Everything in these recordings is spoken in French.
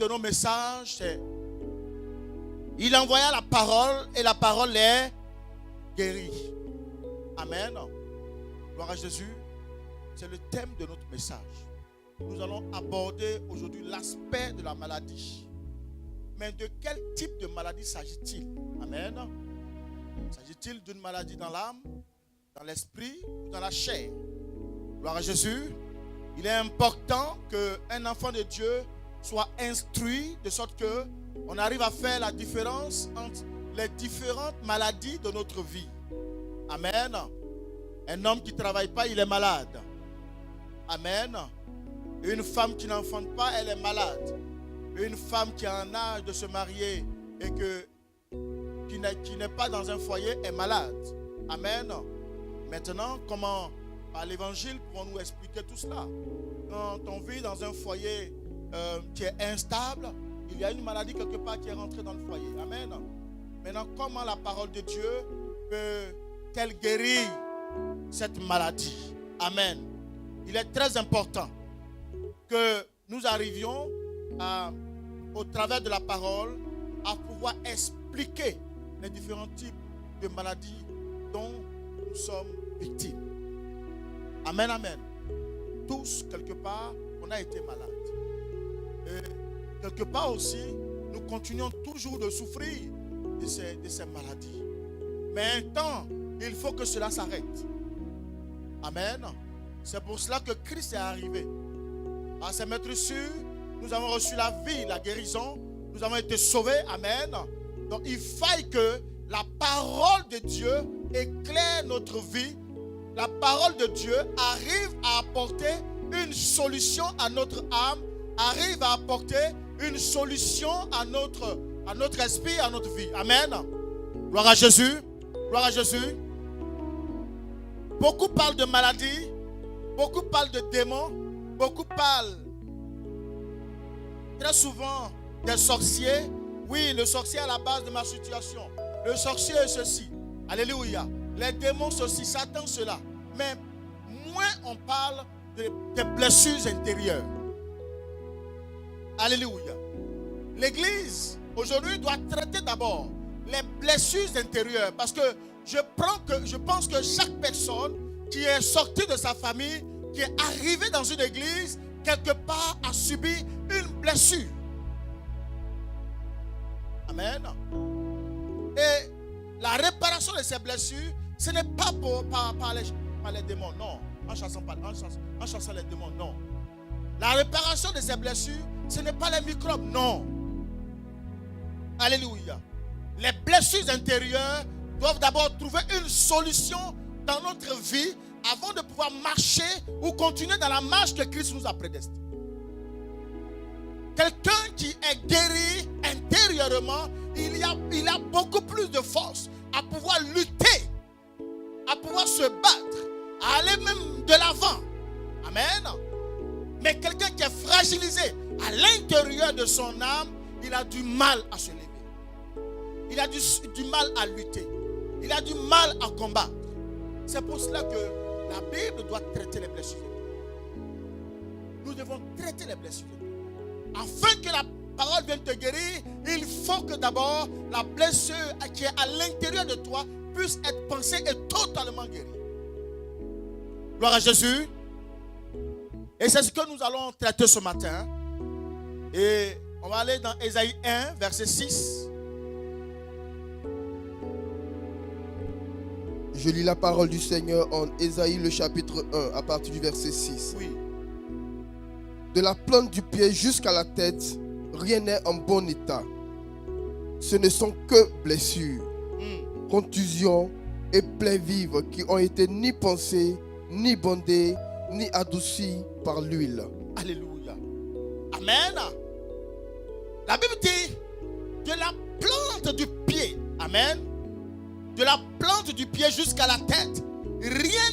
de nos messages, c'est il envoya la parole et la parole est guérie. Amen. Gloire à Jésus. C'est le thème de notre message. Nous allons aborder aujourd'hui l'aspect de la maladie. Mais de quel type de maladie s'agit-il? Amen. S'agit-il d'une maladie dans l'âme, dans l'esprit ou dans la chair? Gloire à Jésus. Il est important qu'un enfant de Dieu soit instruit de sorte que on arrive à faire la différence entre les différentes maladies de notre vie. Amen. Un homme qui ne travaille pas, il est malade. Amen. Une femme qui n'enfante pas, elle est malade. Une femme qui a un âge de se marier et qui n'est pas dans un foyer est malade. Amen. Maintenant, comment, par l'évangile, pouvons-nous expliquer tout cela? Quand on vit dans un foyer qui est instable, il y a une maladie quelque part qui est rentrée dans le foyer. Amen. Maintenant, comment la parole de Dieu peut-elle guérir cette maladie? Amen. Il est très important que nous arrivions au travers de la parole à pouvoir expliquer les différents types de maladies dont nous sommes victimes. Amen, amen. Tous, quelque part, on a été malades. Et quelque part aussi, nous continuons toujours de souffrir de ces maladies. Mais un temps, il faut que cela s'arrête. Amen. C'est pour cela que Christ est arrivé. À ses maîtresses, nous avons reçu la vie, la guérison. Nous avons été sauvés. Amen. Donc il faille que la parole de Dieu éclaire notre vie. La parole de Dieu arrive à apporter une solution à notre âme, arrive à apporter une solution à notre esprit, à notre vie. Amen. Gloire à Jésus. Gloire à Jésus. Beaucoup parlent de maladie, beaucoup parlent de démons, beaucoup parlent très souvent des sorciers. Oui, le sorcier est à la base de ma situation. Le sorcier est ceci. Alléluia. Les démons ceci, Satan cela. Mais moins on parle des blessures intérieures. Alléluia. L'Église aujourd'hui doit traiter d'abord les blessures intérieures, parce que je pense que chaque personne qui est sortie de sa famille, qui est arrivée dans une église, quelque part a subi une blessure. Amen. Et la réparation de ces blessures, ce n'est pas par les démons, non. En chassant les démons, non. La réparation de ces blessures, ce n'est pas les microbes, non. Alléluia. Les blessures intérieures doivent d'abord trouver une solution dans notre vie avant de pouvoir marcher ou continuer dans la marche que Christ nous a prédestinée. Quelqu'un qui est guéri intérieurement, il a beaucoup plus de force à pouvoir lutter, à pouvoir se battre, à aller même de l'avant. Amen. Mais quelqu'un qui est fragilisé à l'intérieur de son âme, il a du mal à se lever. Il a du mal à lutter. Il a du mal à combattre. C'est pour cela que la Bible doit traiter les blessures. Nous devons traiter les blessures. Afin que la parole vienne te guérir, il faut que d'abord la blessure qui est à l'intérieur de toi puisse être pensée et totalement guérie. Gloire à Jésus. Et c'est ce que nous allons traiter ce matin. Et on va aller dans Ésaïe 1, verset 6. Je lis la parole du Seigneur en Ésaïe le chapitre 1 à partir du verset 6. Oui. De la plante du pied jusqu'à la tête, rien n'est en bon état. Ce ne sont que blessures, contusions et plaies vives qui ont été ni pensées, ni bandées, ni adoucies par l'huile. Alléluia. Amen. La Bible dit de la plante du pied. Amen. De la plante du pied jusqu'à la tête, rien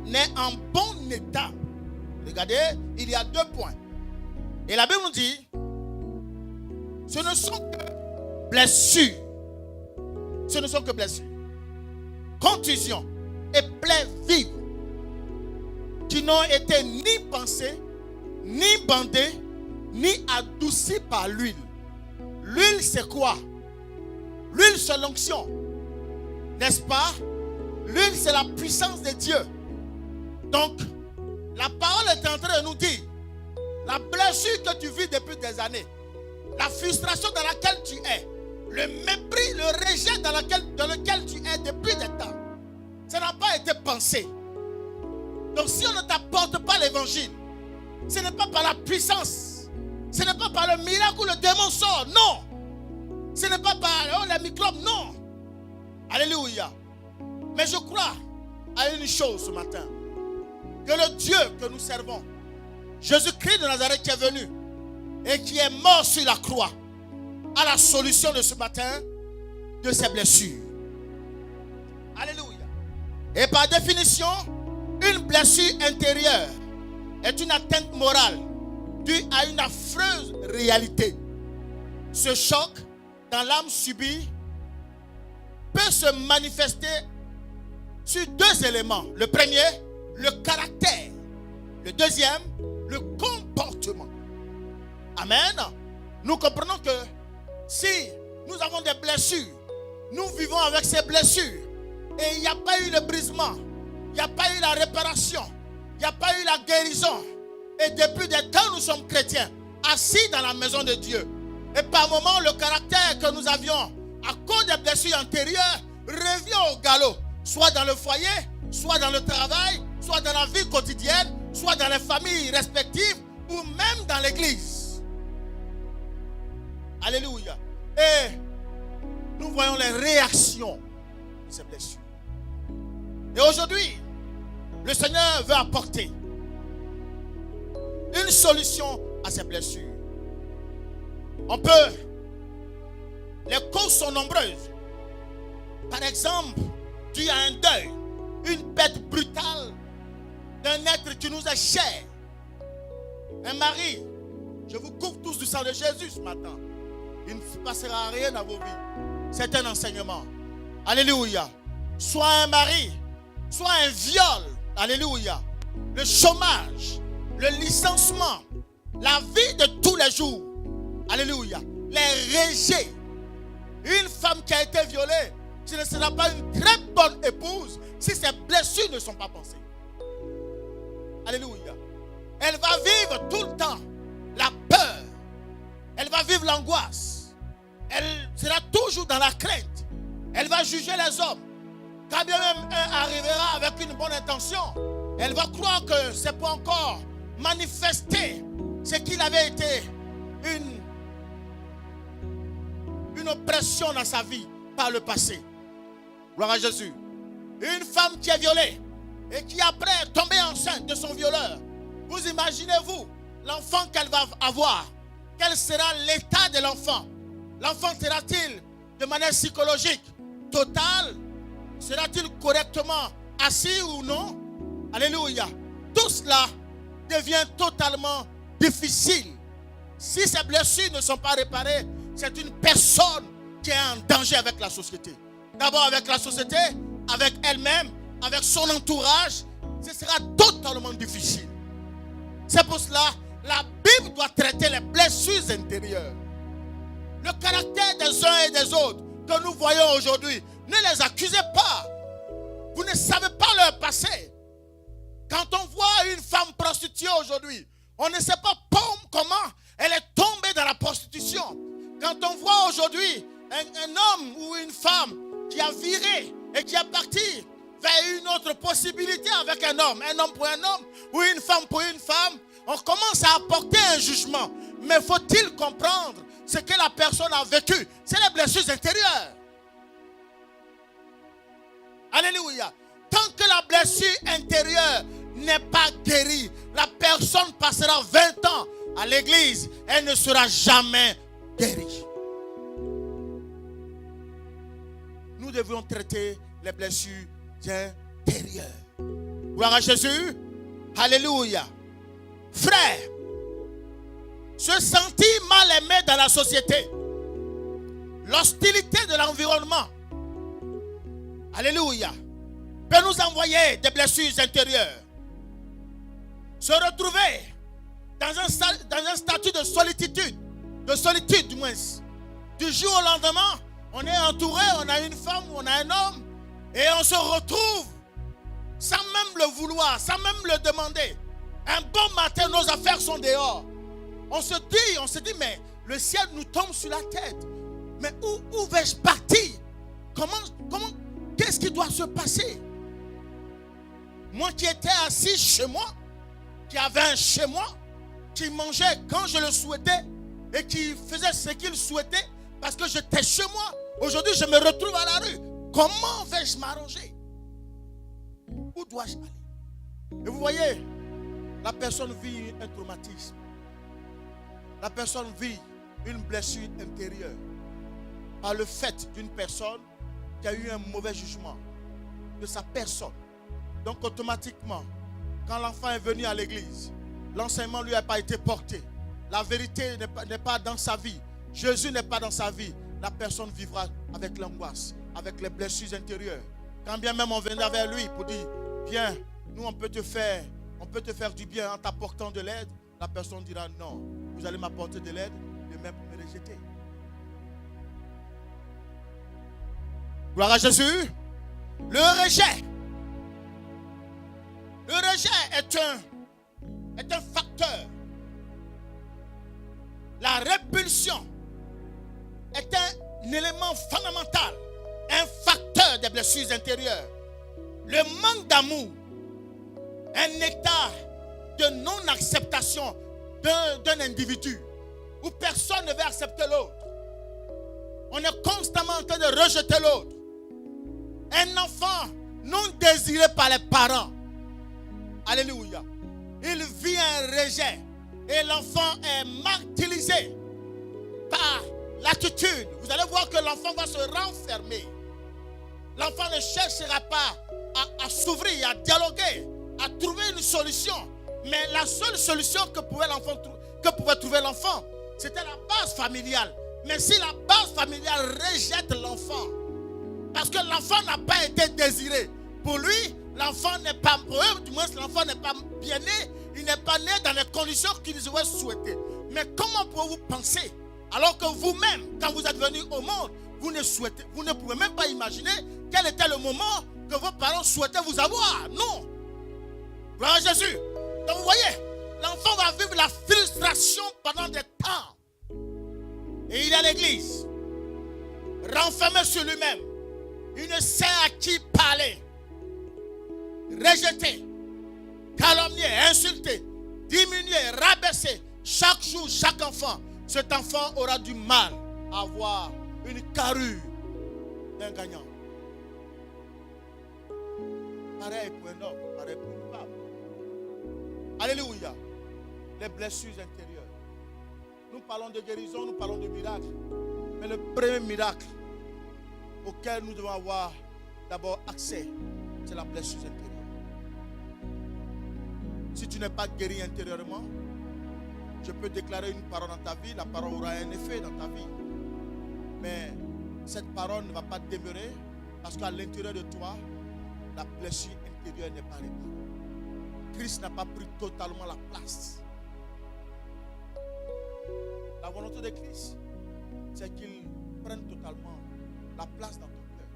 n'est en bon état. Regardez, il y a 2 points. Et la Bible nous dit, ce ne sont que blessures. Ce ne sont que blessures. Contusions et plaies vives qui n'ont été ni pensées, ni bandées, ni adouci par l'huile. L'huile, c'est quoi? L'huile, c'est l'onction. N'est-ce pas? L'huile, c'est la puissance de Dieu. Donc, la parole est en train de nous dire, la blessure que tu vis depuis des années, la frustration dans laquelle tu es, le mépris, le rejet dans lequel tu es depuis des temps, ça n'a pas été pensé. Donc si on ne t'apporte pas l'évangile, ce n'est pas par la puissance, ce n'est pas par le miracle où le démon sort, non. Ce n'est pas par les microbes, non. Alléluia. Mais je crois à une chose ce matin, que le Dieu que nous servons, Jésus-Christ de Nazareth qui est venu et qui est mort sur la croix, a la solution de ce matin de ces blessures. Alléluia. Et par définition, une blessure intérieure est une atteinte morale due à une affreuse réalité. Ce choc dans l'âme subie peut se manifester sur deux éléments. Le premier, le caractère. Le deuxième, le comportement. Amen. Nous comprenons que si nous avons des blessures, nous vivons avec ces blessures et il n'y a pas eu le brisement, il n'y a pas eu la réparation, il n'y a pas eu la guérison. Et depuis des temps, nous sommes chrétiens, assis dans la maison de Dieu. Et par moments, le caractère que nous avions à cause des blessures antérieures revient au galop, soit dans le foyer, soit dans le travail, soit dans la vie quotidienne, soit dans les familles respectives ou même dans l'église. Alléluia. Et nous voyons les réactions de ces blessures. Et aujourd'hui, le Seigneur veut apporter une solution à ces blessures. Les causes sont nombreuses. Par exemple, dû à un deuil, une perte brutale d'un être qui nous est cher. Un mari, je vous couvre tous du sang de Jésus ce matin. Il ne passera rien à vos vies. C'est un enseignement. Alléluia. Soit un mari, soit un viol. Alléluia. Le chômage, le licenciement, la vie de tous les jours. Alléluia. Les rejets. Une femme qui a été violée, ce ne sera pas une très bonne épouse si ses blessures ne sont pas pensées. Alléluia. Elle va vivre tout le temps la peur. Elle va vivre l'angoisse. Elle sera toujours dans la crainte. Elle va juger les hommes. Quand bien même un arrivera avec une bonne intention, elle va croire que c'est pour encore manifester ce qu'il avait été une oppression dans sa vie par le passé. Gloire à Jésus. Une femme qui est violée et qui après est tombée enceinte de son violeur. Vous imaginez-vous l'enfant qu'elle va avoir? Quel sera l'état de l'enfant? L'enfant sera-t-il de manière psychologique totale? Sera-t-il correctement assis ou non? Alléluia. Tout cela devient totalement difficile. Si ces blessures ne sont pas réparées, c'est une personne qui est en danger avec la société. D'abord avec la société, avec elle-même, avec son entourage. Ce sera totalement difficile. C'est pour cela que la Bible doit traiter les blessures intérieures. Le caractère des uns et des autres que nous voyons aujourd'hui, ne les accusez pas. Vous ne savez pas leur passé. Quand on voit une femme prostituée aujourd'hui, on ne sait pas comment elle est tombée dans la prostitution. Quand on voit aujourd'hui un homme ou une femme qui a viré et qui est parti vers une autre possibilité avec un homme pour un homme ou une femme pour une femme, on commence à apporter un jugement. Mais faut-il comprendre ce que la personne a vécu? C'est les blessures intérieures. Alléluia. Tant que la blessure intérieure n'est pas guérie, la personne passera 20 ans à l'église, elle ne sera jamais guérie. Nous devons traiter les blessures intérieures. Gloire à Jésus. Alléluia. Frère, se sentir mal aimé dans la société, l'hostilité de l'environnement, alléluia, peut nous envoyer des blessures intérieures. Se retrouver dans un statut de solitude du moins. Du jour au lendemain, on est entouré, on a une femme, on a un homme, et on se retrouve sans même le vouloir, sans même le demander. Un bon matin, nos affaires sont dehors. On se dit, mais le ciel nous tombe sur la tête. Mais où vais-je partir? Comment, qu'est-ce qui doit se passer? Moi qui étais assis chez moi, qui avait un chez moi, qui mangeait quand je le souhaitais et qui faisait ce qu'il souhaitait parce que j'étais chez moi. Aujourd'hui, je me retrouve à la rue. Comment vais-je m'arranger? Où dois-je aller? Et vous voyez, la personne vit un traumatisme. La personne vit une blessure intérieure par le fait d'une personne qui a eu un mauvais jugement de sa personne. Donc automatiquement, quand l'enfant est venu à l'église, l'enseignement ne lui a pas été porté. La vérité n'est pas dans sa vie. Jésus n'est pas dans sa vie. La personne vivra avec l'angoisse, avec les blessures intérieures. Quand bien même on viendra vers lui pour dire, viens, nous on peut te faire du bien en t'apportant de l'aide, la personne dira non, vous allez m'apporter de l'aide, de même pour me rejeter. Gloire à Jésus. Le rejet est un facteur. La répulsion est un élément fondamental, un facteur des blessures intérieures. Le manque d'amour, un état de non-acceptation d'un individu où personne ne veut accepter l'autre. On est constamment en train de rejeter l'autre. Un enfant non désiré par les parents. Alléluia. Il vit un rejet et l'enfant est martyrisé par l'attitude. Vous allez voir que l'enfant va se renfermer. L'enfant ne cherchera pas à s'ouvrir, à dialoguer, à trouver une solution. Mais la seule solution que pouvait trouver l'enfant, c'était la base familiale. Mais si la base familiale rejette l'enfant, parce que l'enfant n'a pas été désiré, pour lui, l'enfant n'est pas, du moins l'enfant n'est pas bien né, il n'est pas né dans les conditions qu'il aurait souhaité. Mais comment pouvez-vous penser, alors que vous-même, quand vous êtes venu au monde, vous ne pouvez même pas imaginer quel était le moment que vos parents souhaitaient vous avoir. Non. Gloire à Jésus. Donc vous voyez, l'enfant va vivre la frustration pendant des temps. Et il est à l'église, renfermé sur lui-même. Il ne sait à qui parler. Rejeté, calomnié, insulté, diminué, rabaissé. Chaque jour, chaque enfant, cet enfant aura du mal à avoir une carrure d'un gagnant. Pareil pour un homme, pareil pour une femme. Alléluia. Les blessures intérieures. Nous parlons de guérison, nous parlons de miracle. Mais le premier miracle auquel nous devons avoir d'abord accès, c'est la blessure intérieure. Si tu n'es pas guéri intérieurement, je peux déclarer une parole dans ta vie, la parole aura un effet dans ta vie. Mais cette parole ne va pas demeurer parce qu'à l'intérieur de toi, la blessure intérieure n'est pas réparée. Christ n'a pas pris totalement la place. La volonté de Christ, c'est qu'il prenne totalement la place dans ton cœur.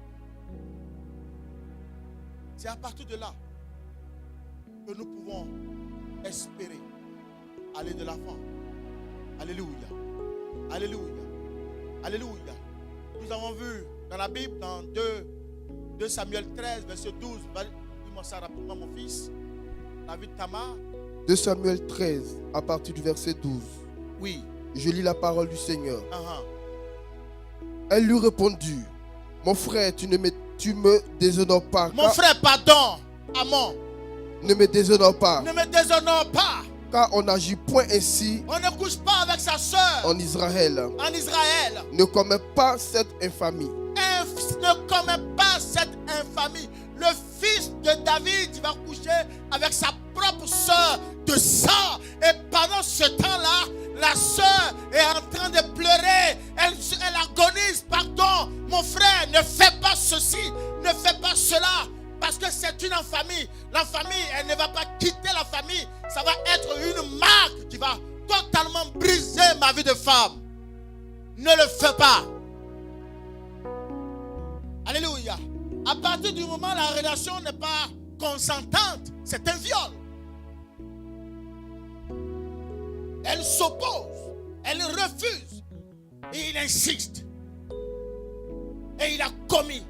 C'est à partir de là que nous pouvons espérer aller de l'avant. Alléluia. Alléluia. Alléluia. Nous avons vu dans la Bible, dans 2 Samuel 13, verset 12. Dis-moi ça rapidement, mon fils. David Tamar. 2 Samuel 13, à partir du verset 12. Oui. Je lis la parole du Seigneur. Elle lui répondit, mon frère, tu me déshonores pas. Mon frère, pardon. Amon. Ne me déshonore pas. Ne me déshonore pas. Car on n'agit point ainsi. On ne couche pas avec sa soeur. En Israël. En Israël. Ne commets pas cette infamie. Ne commets pas cette infamie. Le fils de David va coucher avec sa propre soeur de sang. Et pendant ce temps-là, la soeur est en train de pleurer. Elle agonise. Pardon, mon frère, ne fais pas ceci, ne fais pas cela. Parce que c'est une infamie. La famille, elle ne va pas quitter la famille. Ça va être une marque qui va totalement briser ma vie de femme. Ne le fais pas. Alléluia. À partir du moment où la relation n'est pas consentante, c'est un viol. Elle s'oppose, elle refuse et il insiste. Et il a commis.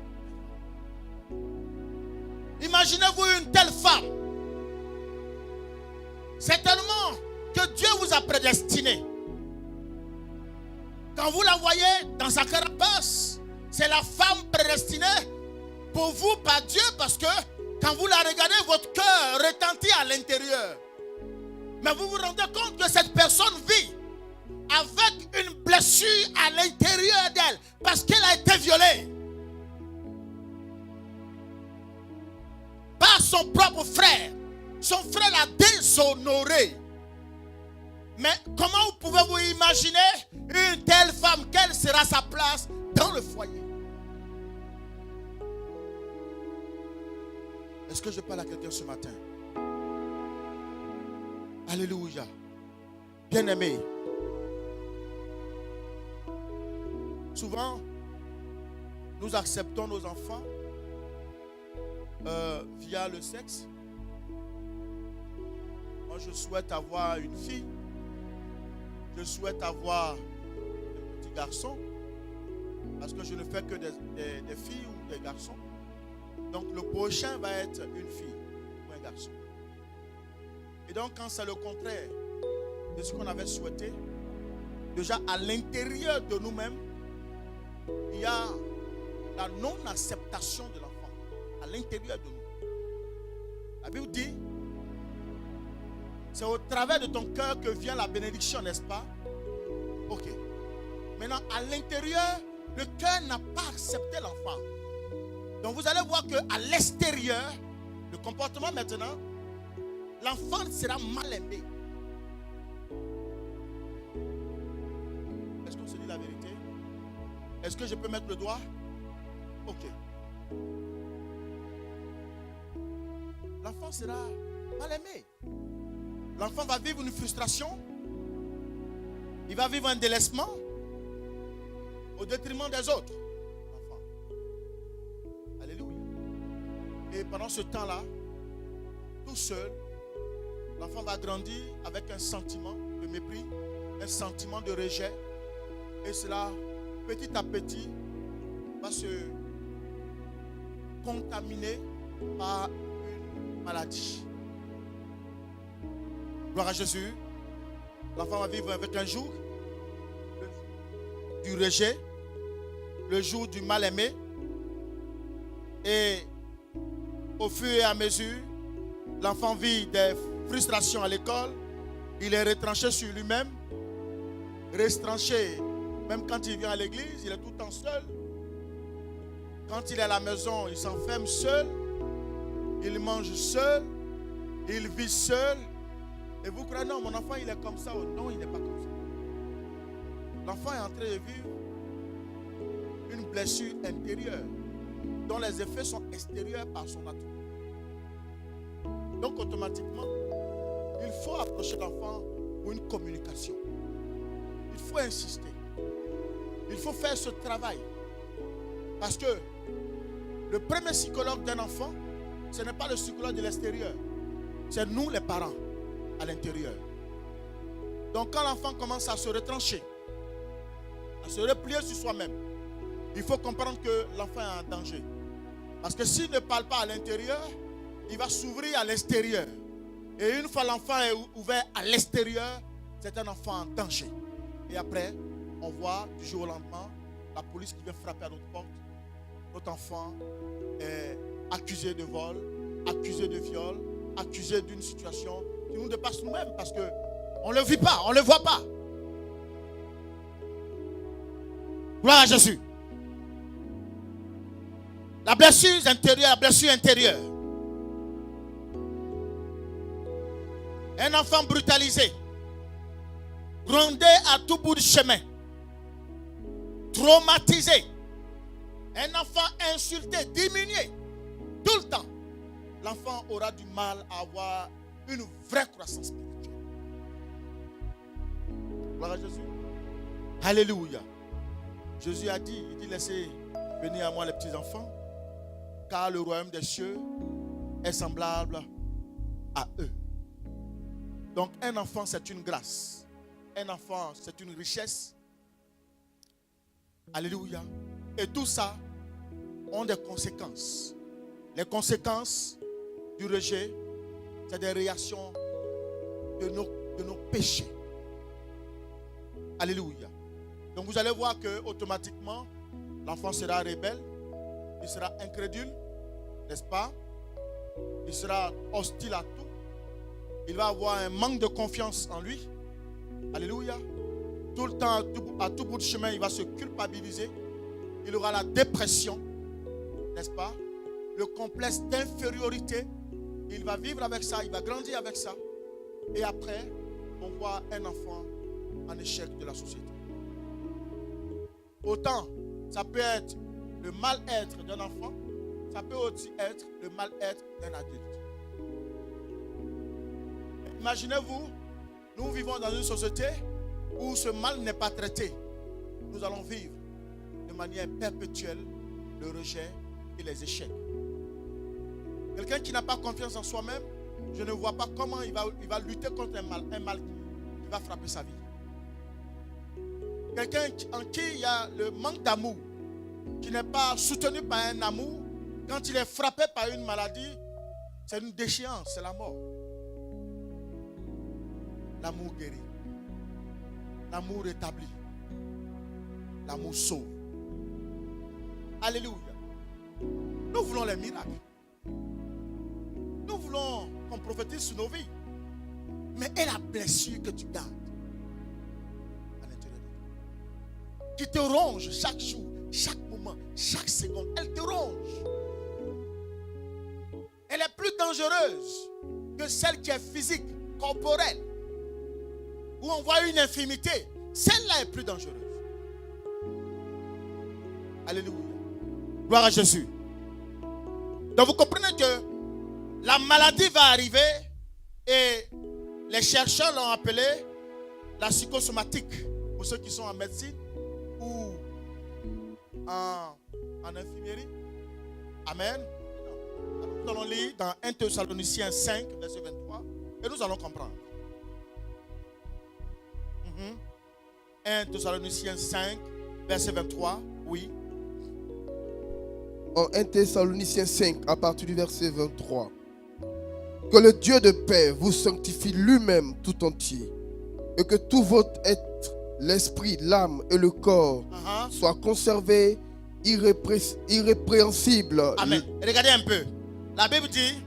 Imaginez-vous une telle femme. C'est tellement que Dieu vous a prédestiné. Quand vous la voyez dans sa carapace, c'est la femme prédestinée pour vous par Dieu, parce que quand vous la regardez, votre cœur retentit à l'intérieur. Mais vous vous rendez compte que cette personne vit avec une blessure à l'intérieur d'elle parce qu'elle a été violée par son propre frère. Son frère l'a déshonoré. Mais comment pouvez-vous imaginer une telle femme? Quelle sera sa place dans le foyer? Est-ce que je parle à quelqu'un ce matin? Alléluia. Bien-aimé, souvent, nous acceptons nos enfants via le sexe. Moi, je souhaite avoir une fille. Je souhaite avoir un petit garçon. Parce que je ne fais que des filles ou des garçons. Donc, le prochain va être une fille ou un garçon. Et donc, quand c'est le contraire de ce qu'on avait souhaité, déjà à l'intérieur de nous-mêmes, il y a la non-acceptation de l'enfant. À l'intérieur de nous. La Bible dit, c'est au travers de ton cœur que vient la bénédiction, n'est-ce pas? Ok. Maintenant, à l'intérieur, le cœur n'a pas accepté l'enfant. Donc vous allez voir qu'à l'extérieur, le comportement maintenant, l'enfant sera mal aimé. Est-ce qu'on se dit la vérité? Est-ce que je peux mettre le doigt? Ok. L'enfant sera mal aimé. L'enfant va vivre une frustration. Il va vivre un délaissement au détriment des autres enfants. Alléluia. Et pendant ce temps-là, tout seul, l'enfant va grandir avec un sentiment de mépris, un sentiment de rejet. Et cela, petit à petit, va se contaminer par une maladie. Gloire à Jésus. L'enfant va vivre avec un jour du rejet, le jour du mal-aimé. Et au fur et à mesure, l'enfant vit des frustrations à l'école. Il est retranché sur lui-même. Retranché, même quand il vient à l'église, il est tout le temps seul. Quand il est à la maison, il s'enferme seul. Il mange seul. Il vit seul. Et vous croyez, non, mon enfant, il est comme ça. Non, il n'est pas comme ça. L'enfant est en train de vivre une blessure intérieure dont les effets sont extérieurs par son nature. Donc, automatiquement, il faut approcher l'enfant pour une communication. Il faut insister. Il faut faire ce travail. Parce que le premier psychologue d'un enfant, ce n'est pas le psychologue de l'extérieur. C'est nous, les parents, à l'intérieur. Donc, quand l'enfant commence à se retrancher, à se replier sur soi-même, il faut comprendre que l'enfant est en danger. Parce que s'il ne parle pas à l'intérieur, il va s'ouvrir à l'extérieur. Et une fois l'enfant est ouvert à l'extérieur, c'est un enfant en danger. Et après, on voit du jour au lendemain la police qui vient frapper à notre porte. Notre enfant est accusé de vol, accusé de viol, accusé d'une situation qui nous dépasse nous-mêmes parce qu'on ne le vit pas, on ne le voit pas. Gloire à Jésus. La blessure intérieure, la blessure intérieure. Un enfant brutalisé, grondé à tout bout du chemin, traumatisé, un enfant insulté, diminué, tout le temps, l'enfant aura du mal à avoir une vraie croissance spirituelle. Gloire à Jésus. Alléluia. Jésus a dit, il dit, laissez venir à moi les petits enfants, car le royaume des cieux est semblable à eux. Donc un enfant, c'est une grâce. Un enfant, c'est une richesse. Alléluia. Et tout ça ont des conséquences. Les conséquences du rejet, c'est des réactions de nos péchés. Alléluia. Donc vous allez voir que automatiquement, l'enfant sera rebelle, il sera incrédule, n'est-ce pas? Il sera hostile à tout. Il va avoir un manque de confiance en lui. Alléluia. Tout le temps, à tout bout de chemin, il va se culpabiliser. Il aura la dépression, n'est-ce pas? Le complexe d'infériorité. Il va vivre avec ça, il va grandir avec ça. Et après, on voit un enfant en échec de la société. Autant, ça peut être le mal-être d'un enfant, ça peut aussi être le mal-être d'un adulte. Imaginez-vous, nous vivons dans une société où ce mal n'est pas traité. Nous allons vivre de manière perpétuelle le rejet et les échecs. Quelqu'un qui n'a pas confiance en soi-même, je ne vois pas comment il va lutter contre un mal qui va frapper sa vie. Quelqu'un en qui il y a le manque d'amour, qui n'est pas soutenu par un amour, quand il est frappé par une maladie, c'est une déchéance, c'est la mort. L'amour guérit. L'amour rétablit. L'amour sauve. Alléluia. Nous voulons les miracles. Nous voulons qu'on prophétise sur nos vies. Mais est la blessure que tu gardes à l'intérieur de toi, qui te ronge chaque jour, chaque moment, chaque seconde. Elle te ronge. Elle est plus dangereuse que celle qui est physique, corporelle, où on voit une infirmité. Celle-là est plus dangereuse. Alléluia. Gloire à Jésus. Donc vous comprenez que la maladie va arriver et les chercheurs l'ont appelé la psychosomatique. Pour ceux qui sont en médecine ou en infirmerie. Amen. Nous allons lire dans 1 Thessaloniciens 5, verset 23, et nous allons comprendre. 1 Thessaloniciens 5, verset 23, oui. En 1 Thessaloniciens 5, à partir du verset 23. Que le Dieu de paix vous sanctifie lui-même tout entier, et que tout votre être, l'esprit, l'âme et le corps soient conservés irrépréhensibles. Amen. Regardez un peu. La Bible dit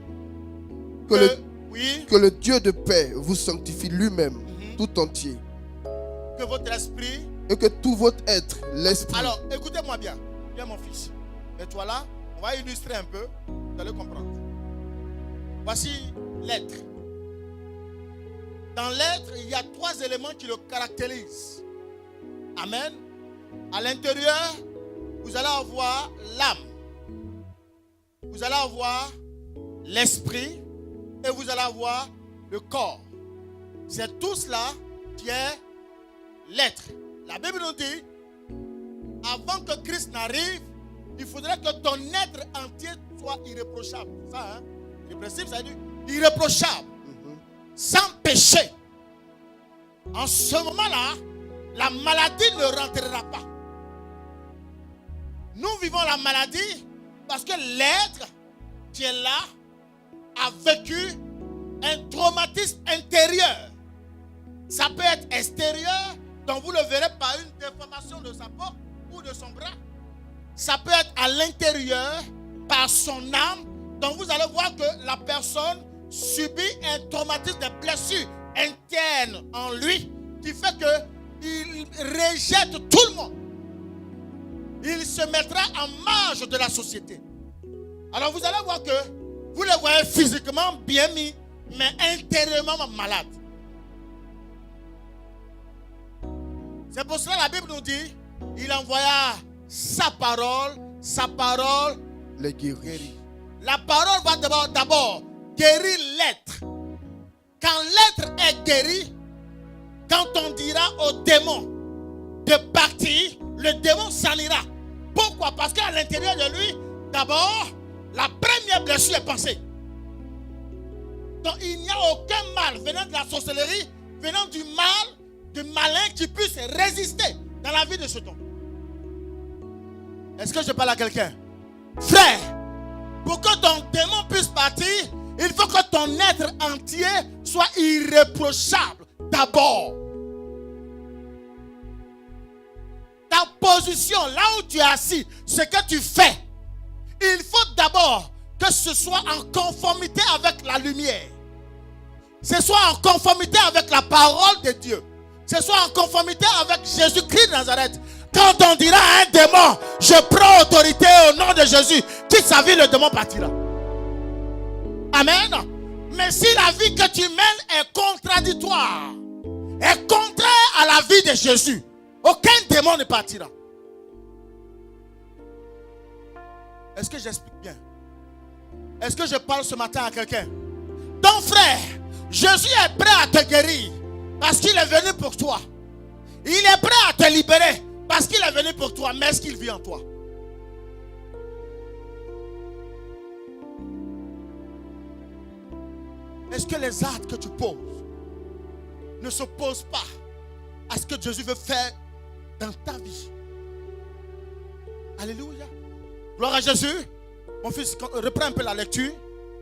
que le Dieu de paix vous sanctifie lui-même tout entier. Que votre esprit et que tout votre être, l'esprit. Alors, écoutez-moi bien. Viens mon fils. Et toi là, on va illustrer un peu. Vous allez comprendre. Voici l'être. Dans l'être, il y a 3 éléments qui le caractérisent. Amen. À l'intérieur, vous allez avoir l'âme. Vous allez avoir l'esprit. Et vous allez avoir le corps. C'est tout cela qui est l'être. La Bible nous dit, avant que Christ n'arrive, il faudrait que ton être entier soit irréprochable. Ça, hein? Irrépressible, ça veut dire irréprochable. Sans péché. En ce moment-là, la maladie ne rentrera pas. Nous vivons la maladie parce que l'être qui est là a vécu un traumatisme intérieur. Ça peut être extérieur, donc vous le verrez par une déformation de sa peau ou de son bras. Ça peut être à l'intérieur, par son âme. Donc vous allez voir que la personne subit un traumatisme, des blessures internes en lui, qui fait qu'il rejette tout le monde. Il se mettra en marge de la société. Alors vous allez voir que vous le voyez physiquement bien mis, mais intérieurement malade. C'est pour cela que la Bible nous dit, il envoya sa parole les guérit. La parole va d'abord guérir l'être. Quand l'être est guéri, quand on dira au démon de partir, le démon s'en ira. Pourquoi? Parce qu'à l'intérieur de lui, d'abord, la première blessure est pensée. Donc il n'y a aucun mal venant de la sorcellerie, venant du mal, du malin qui puisse résister dans la vie de cet homme. Est-ce que je parle à quelqu'un? Frère, pour que ton démon puisse partir, il faut que ton être entier soit irréprochable d'abord. Ta position, là où tu es assis, ce que tu fais, il faut d'abord que ce soit en conformité avec la lumière. Ce soit en conformité avec la parole de Dieu. Ce soit en conformité avec Jésus-Christ de Nazareth. Quand on dira à un démon, je prends autorité au nom de Jésus, quitte sa vie, le démon partira. Amen. Mais si la vie que tu mènes est contradictoire, est contraire à la vie de Jésus, aucun démon ne partira. Est-ce que j'explique bien? Est-ce que je parle ce matin à quelqu'un? Ton frère, Jésus est prêt à te guérir parce qu'il est venu pour toi. Il est prêt à te libérer parce qu'il est venu pour toi. Mais est-ce qu'il vit en toi? Est-ce que les actes que tu poses ne s'opposent pas à ce que Jésus veut faire dans ta vie? Alléluia. Gloire à Jésus. Mon fils, reprends un peu la lecture.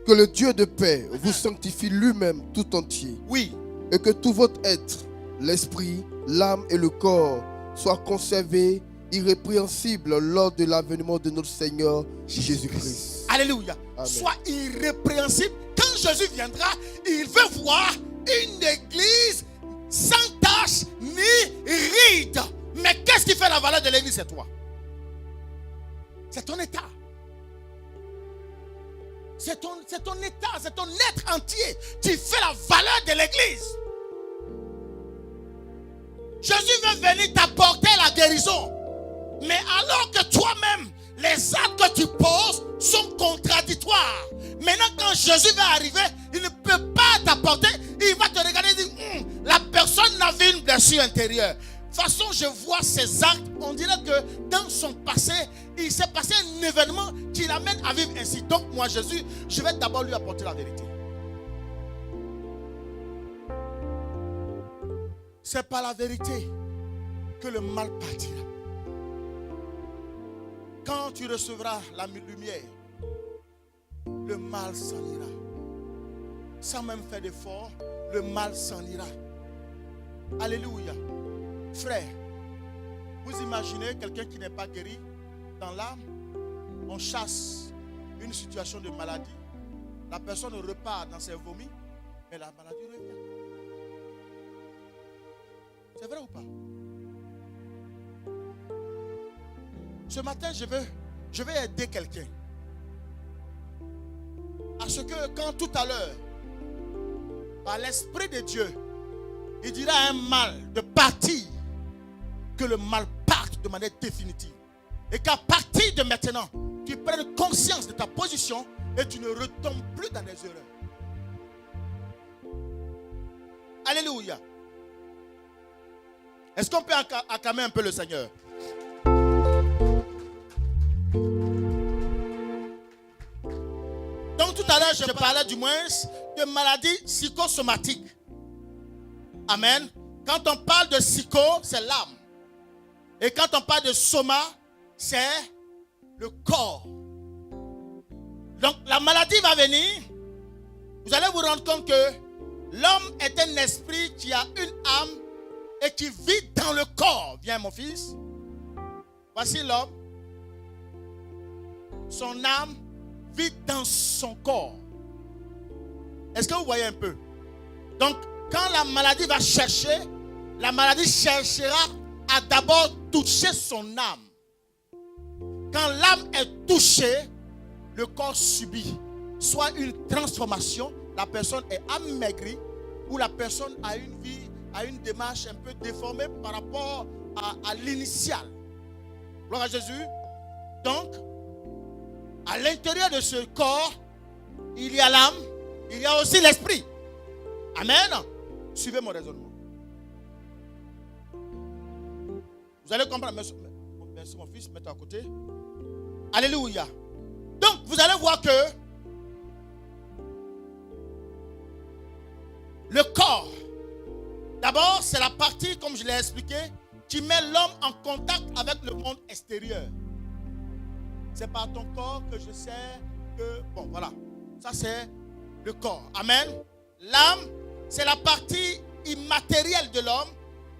Que le Dieu de paix vous sanctifie lui-même tout entier. Oui. Et que tout votre être, l'esprit, l'âme et le corps soient conservés irrépréhensibles lors de l'avènement de notre Seigneur Jésus-Christ. Alléluia. Amen. Sois irrépréhensible. Quand Jésus viendra, il veut voir une église sans tache ni ride. Mais qu'est-ce qui fait la valeur de l'église? C'est toi. C'est ton état. C'est ton état, c'est ton être entier qui fait la valeur de l'église. Jésus veut venir t'apporter la guérison. Mais alors que toi-même, les actes que tu poses sont contradictoires. Maintenant, quand Jésus va arriver, il ne peut pas t'apporter. Il va te regarder et dire, la personne n'avait une blessure intérieure. De toute façon, je vois ces actes. On dirait que dans son passé, il s'est passé un événement qui l'amène à vivre ainsi. Donc, moi, Jésus, je vais d'abord lui apporter la vérité. C'est par la vérité que le mal partira. Quand tu recevras la lumière, le mal s'en ira. Sans même faire d'effort, le mal s'en ira. Alléluia. Frère, vous imaginez quelqu'un qui n'est pas guéri dans l'âme, on chasse une situation de maladie, la personne repart dans ses vomis, mais la maladie revient. C'est vrai ou pas? Ce matin, je vais aider quelqu'un à ce que quand tout à l'heure, par l'Esprit de Dieu, il dira à un mal de partir, que le mal parte de manière définitive. Et qu'à partir de maintenant, tu prennes conscience de ta position et tu ne retombes plus dans les erreurs. Alléluia. Est-ce qu'on peut acclamer un peu le Seigneur? Donc tout à l'heure, je parlais du moins de maladies psychosomatiques. Amen. Quand on parle de psycho, c'est l'âme. Et quand on parle de soma, c'est le corps. Donc la maladie va venir. Vous allez vous rendre compte que l'homme est un esprit qui a une âme et qui vit dans le corps. Viens mon fils. Voici l'homme. Son âme vit dans son corps. Est-ce que vous voyez un peu? Donc quand la maladie va chercher, la maladie cherchera à d'abord toucher son âme. Quand l'âme est touchée, le corps subit soit une transformation, la personne est amaigrie, ou la personne a une vie, a une démarche un peu déformée par rapport à l'initial. Gloire à Jésus. Donc, à l'intérieur de ce corps, il y a l'âme, il y a aussi l'esprit. Amen. Suivez mon raisonnement. Vous allez comprendre. Merci mon fils, mets-toi à côté. Alléluia. Donc, vous allez voir que le corps, d'abord, c'est la partie, comme je l'ai expliqué, qui met l'homme en contact avec le monde extérieur. C'est par ton corps que je sais que... Bon, voilà. Ça, c'est le corps. Amen. L'âme, c'est la partie immatérielle de l'homme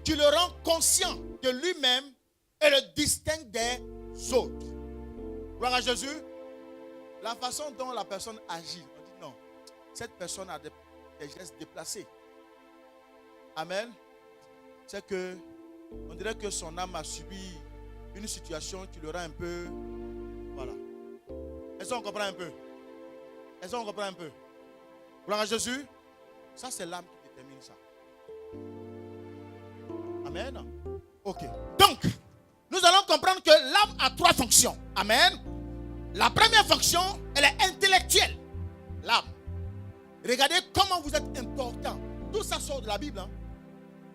qui le rend conscient de lui-même et le distingue des autres. Gloire à Jésus. La façon dont la personne agit, on dit non, cette personne a des gestes déplacés. Amen. C'est que, on dirait que son âme a subi une situation qui le rend un peu... Voilà. Est-ce qu'on comprend un peu? Est-ce qu'on comprend un peu? Gloire à Jésus. Ça, c'est l'âme qui détermine ça. Amen. Ok. Donc, nous allons comprendre que l'âme a 3 fonctions. Amen. La première fonction, elle est intellectuelle. L'âme. Regardez comment vous êtes important. Tout ça sort de la Bible. Hein?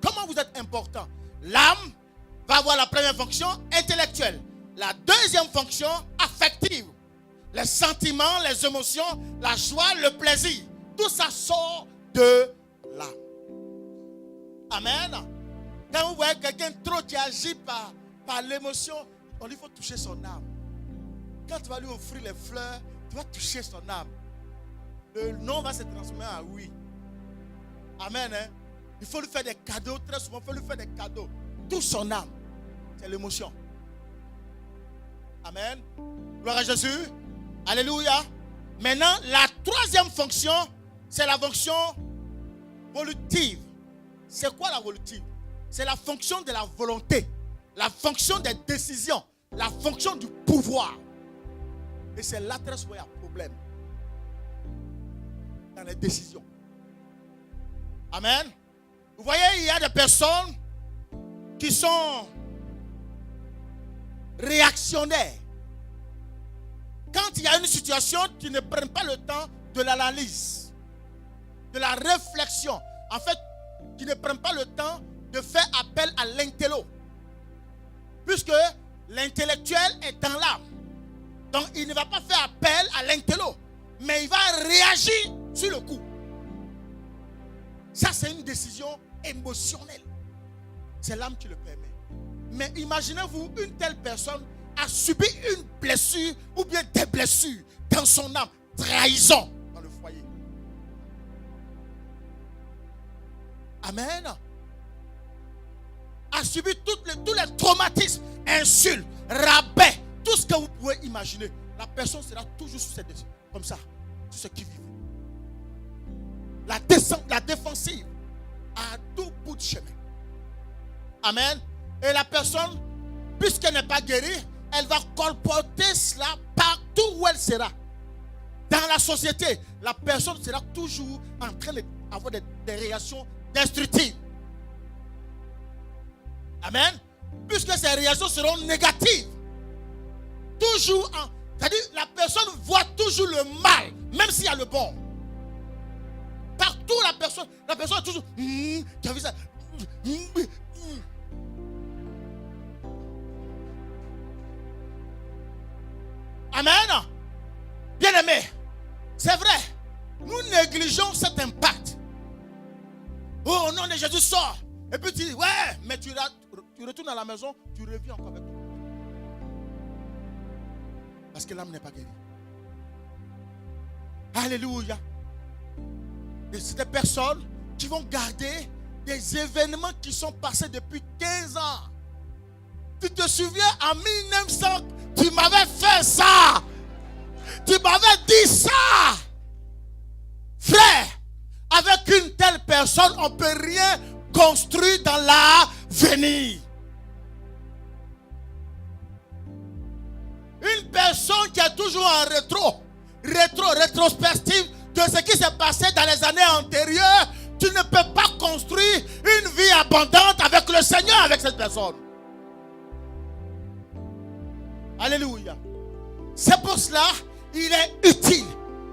Comment vous êtes important. L'âme va avoir la première fonction intellectuelle. La deuxième fonction affective. Les sentiments, les émotions, la joie, le plaisir. Tout ça sort de l'âme. Amen. Quand vous voyez quelqu'un trop qui agit par l'émotion, on dit qu'il faut toucher son âme. Quand tu vas lui offrir les fleurs, tu vas toucher son âme. Le non va se transformer en oui. Amen. Hein? Il faut lui faire des cadeaux. Très souvent, il faut lui faire des cadeaux. Touche son âme. C'est l'émotion. Amen. Gloire à Jésus. Alléluia. Maintenant, la troisième fonction, c'est la fonction volitive. C'est quoi la volitive? C'est la fonction de la volonté, la fonction des décisions, la fonction du pouvoir. Et c'est là très souvent il y a problème. Dans les décisions. Amen. Vous voyez, il y a des personnes qui sont réactionnaires. Quand il y a une situation, tu ne prends pas le temps de l'analyse, de la réflexion. En fait, tu ne prends pas le temps de faire appel à l'intello. Puisque l'intellectuel est dans l'âme. Donc, il ne va pas faire appel à l'intello. Mais il va réagir sur le coup. Ça, c'est une décision émotionnelle. C'est l'âme qui le permet. Mais imaginez-vous, une telle personne a subi une blessure ou bien des blessures dans son âme. Trahison dans le foyer. Amen. A subi tous les traumatismes, insultes, rabais, tout ce que vous pouvez imaginer. La personne sera toujours sur cette décision, comme ça, sur ce qui vit. La défensive à tout bout de chemin. Amen. Et la personne, puisqu'elle n'est pas guérie, elle va colporter cela partout où elle sera. Dans la société, la personne sera toujours en train d'avoir des réactions destructives. Amen. Puisque ces réactions seront négatives. Toujours, c'est-à-dire la personne voit toujours le mal, même s'il y a le bon. Partout la personne est toujours, tu as vu ça? Amen. Bien-aimé, c'est vrai, nous négligeons cet impact. Oh, au nom de Jésus, sors. Et puis tu dis, ouais, mais tu retournes à la maison, tu reviens encore avec toi. Parce que l'âme n'est pas guérie. Alléluia. Et c'est des personnes qui vont garder des événements qui sont passés depuis 15 ans. Tu te souviens, en 1900, tu m'avais fait ça. Tu m'avais dit ça. Frère, avec une telle personne, on ne peut rien construire dans l'avenir. Une personne qui est toujours en rétrospective de ce qui s'est passé dans les années antérieures, tu ne peux pas construire une vie abondante avec le Seigneur, avec cette personne. Alléluia. C'est pour cela il est utile,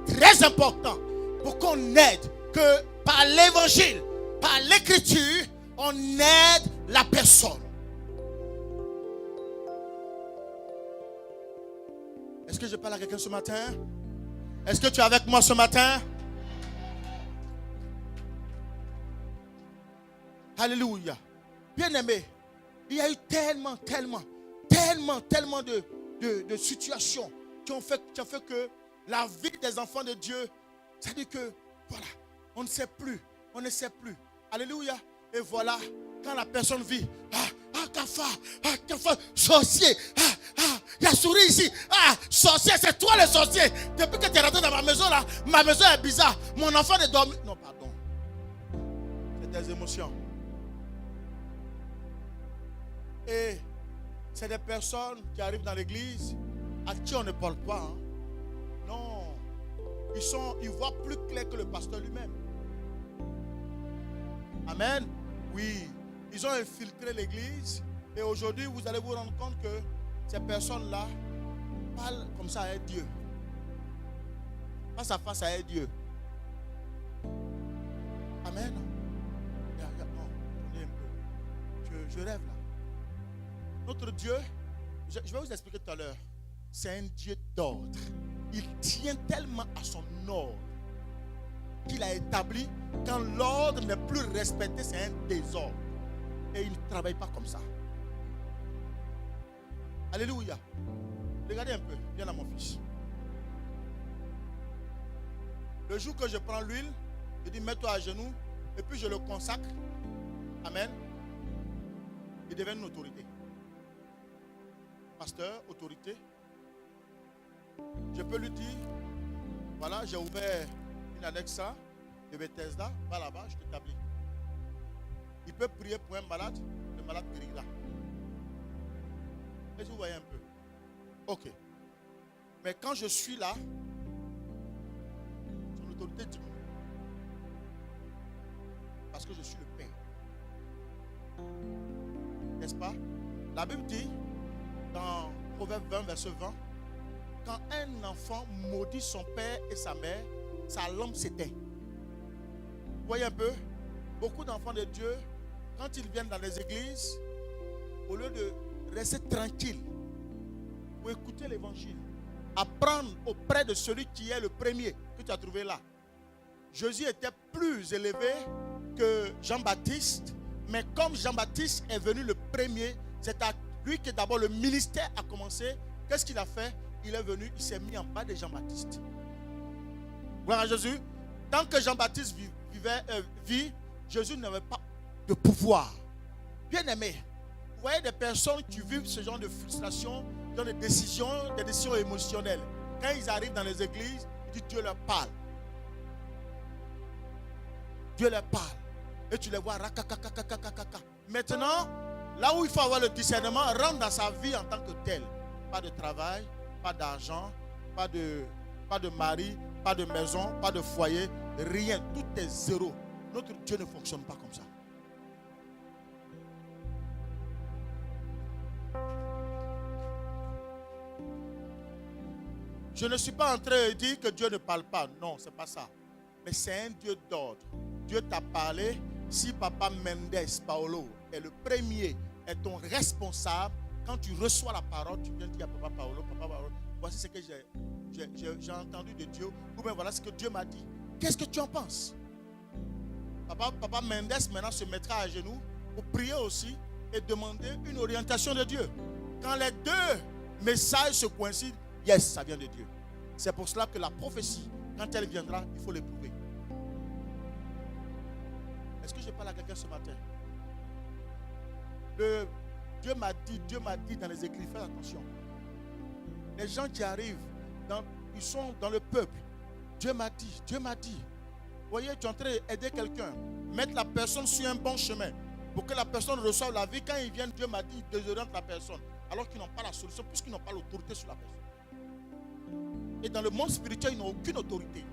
très important, pour qu'on aide, que par l'évangile, par l'écriture, on aide la personne. Est-ce que je parle à quelqu'un ce matin? Est-ce que tu es avec moi ce matin? Alléluia. Bien-aimé, il y a eu tellement de situations qui ont fait que la vie des enfants de Dieu, c'est-à-dire que, voilà, on ne sait plus. Alléluia. Et voilà, quand la personne vit, Kafa, sorcier, il y a souris ici, sorcier, c'est toi le sorcier. Depuis que tu es rentré dans ma maison là, ma maison est bizarre, mon enfant est dormi. Non, pardon. C'est des émotions. Et c'est des personnes qui arrivent dans l'église à qui on ne parle pas. Hein. Non. Ils voient plus clair que le pasteur lui-même. Amen. Oui. Ils ont infiltré l'église. Et aujourd'hui, vous allez vous rendre compte que ces personnes-là parlent comme ça à un Dieu. Face à face à un Dieu. Amen. Non, attendez un peu. Je rêve là. Notre Dieu, je vais vous expliquer tout à l'heure, c'est un Dieu d'ordre. Il tient tellement à son ordre qu'il a établi quand l'ordre n'est plus respecté, c'est un désordre. Et il ne travaille pas comme ça. Alléluia. Regardez un peu, viens là mon fils. Le jour que je prends l'huile, je dis mets-toi à genoux et puis je le consacre. Amen. Il devient une autorité. Pasteur, autorité. Je peux lui dire, voilà, j'ai ouvert une Alexa de Bethesda, va là-bas, je t'établis. Il peut prier pour un malade, le malade guérit là. Est-ce que vous voyez un peu? Ok. Mais quand je suis là, son autorité diminue. Parce que je suis le Père. N'est-ce pas? La Bible dit, dans Proverbe 20, verset 20, quand un enfant maudit son père et sa mère, sa lampe s'éteint. Vous voyez un peu? Beaucoup d'enfants de Dieu, quand ils viennent dans les églises, au lieu de rester tranquille pour écouter l'évangile, apprendre auprès de celui qui est le premier que tu as trouvé là. Jésus était plus élevé que Jean-Baptiste, mais comme Jean-Baptiste est venu le premier, c'est à lui que d'abord le ministère a commencé. Qu'est-ce qu'il a fait? Il est venu, il s'est mis en bas de Jean-Baptiste. Gloire à Jésus. Tant que Jean-Baptiste vit, Jésus n'avait pas de pouvoir. Bien aimé, vous voyez des personnes qui vivent ce genre de frustration, dans des décisions émotionnelles. Quand ils arrivent dans les églises, ils disent Dieu leur parle. Dieu leur parle. Et tu les vois, rakakakakakakaka. Maintenant, là où il faut avoir le discernement, rentre dans sa vie en tant que tel. Pas de travail, pas d'argent, pas de mari, pas de maison, pas de foyer, rien. Tout est zéro. Notre Dieu ne fonctionne pas comme ça. Je ne suis pas en train de dire que Dieu ne parle pas. Non, ce n'est pas ça. Mais c'est un Dieu d'ordre. Dieu t'a parlé. Si Papa Mendes Paolo est le premier, est ton responsable, quand tu reçois la parole, tu viens dire à Papa Paolo, voici ce que j'ai entendu de Dieu. Ou bien voilà ce que Dieu m'a dit. Qu'est-ce que tu en penses? Papa Mendes maintenant se mettra à genoux pour prier aussi et demander une orientation de Dieu. Quand les deux messages se coïncident, yes, ça vient de Dieu. C'est pour cela que la prophétie, quand elle viendra, il faut l'éprouver. Est-ce que je parle à quelqu'un ce matin? Dieu m'a dit dans les écrits, faites attention. Les gens qui arrivent, ils sont dans le peuple. Dieu m'a dit. Vous voyez, tu es en train d'aider quelqu'un, mettre la personne sur un bon chemin pour que la personne reçoive la vie. Quand ils viennent, Dieu m'a dit, ils désorientent la personne alors qu'ils n'ont pas la solution, puisqu'ils n'ont pas l'autorité sur la personne. Et dans le monde spirituel, ils n'ont aucune autorité.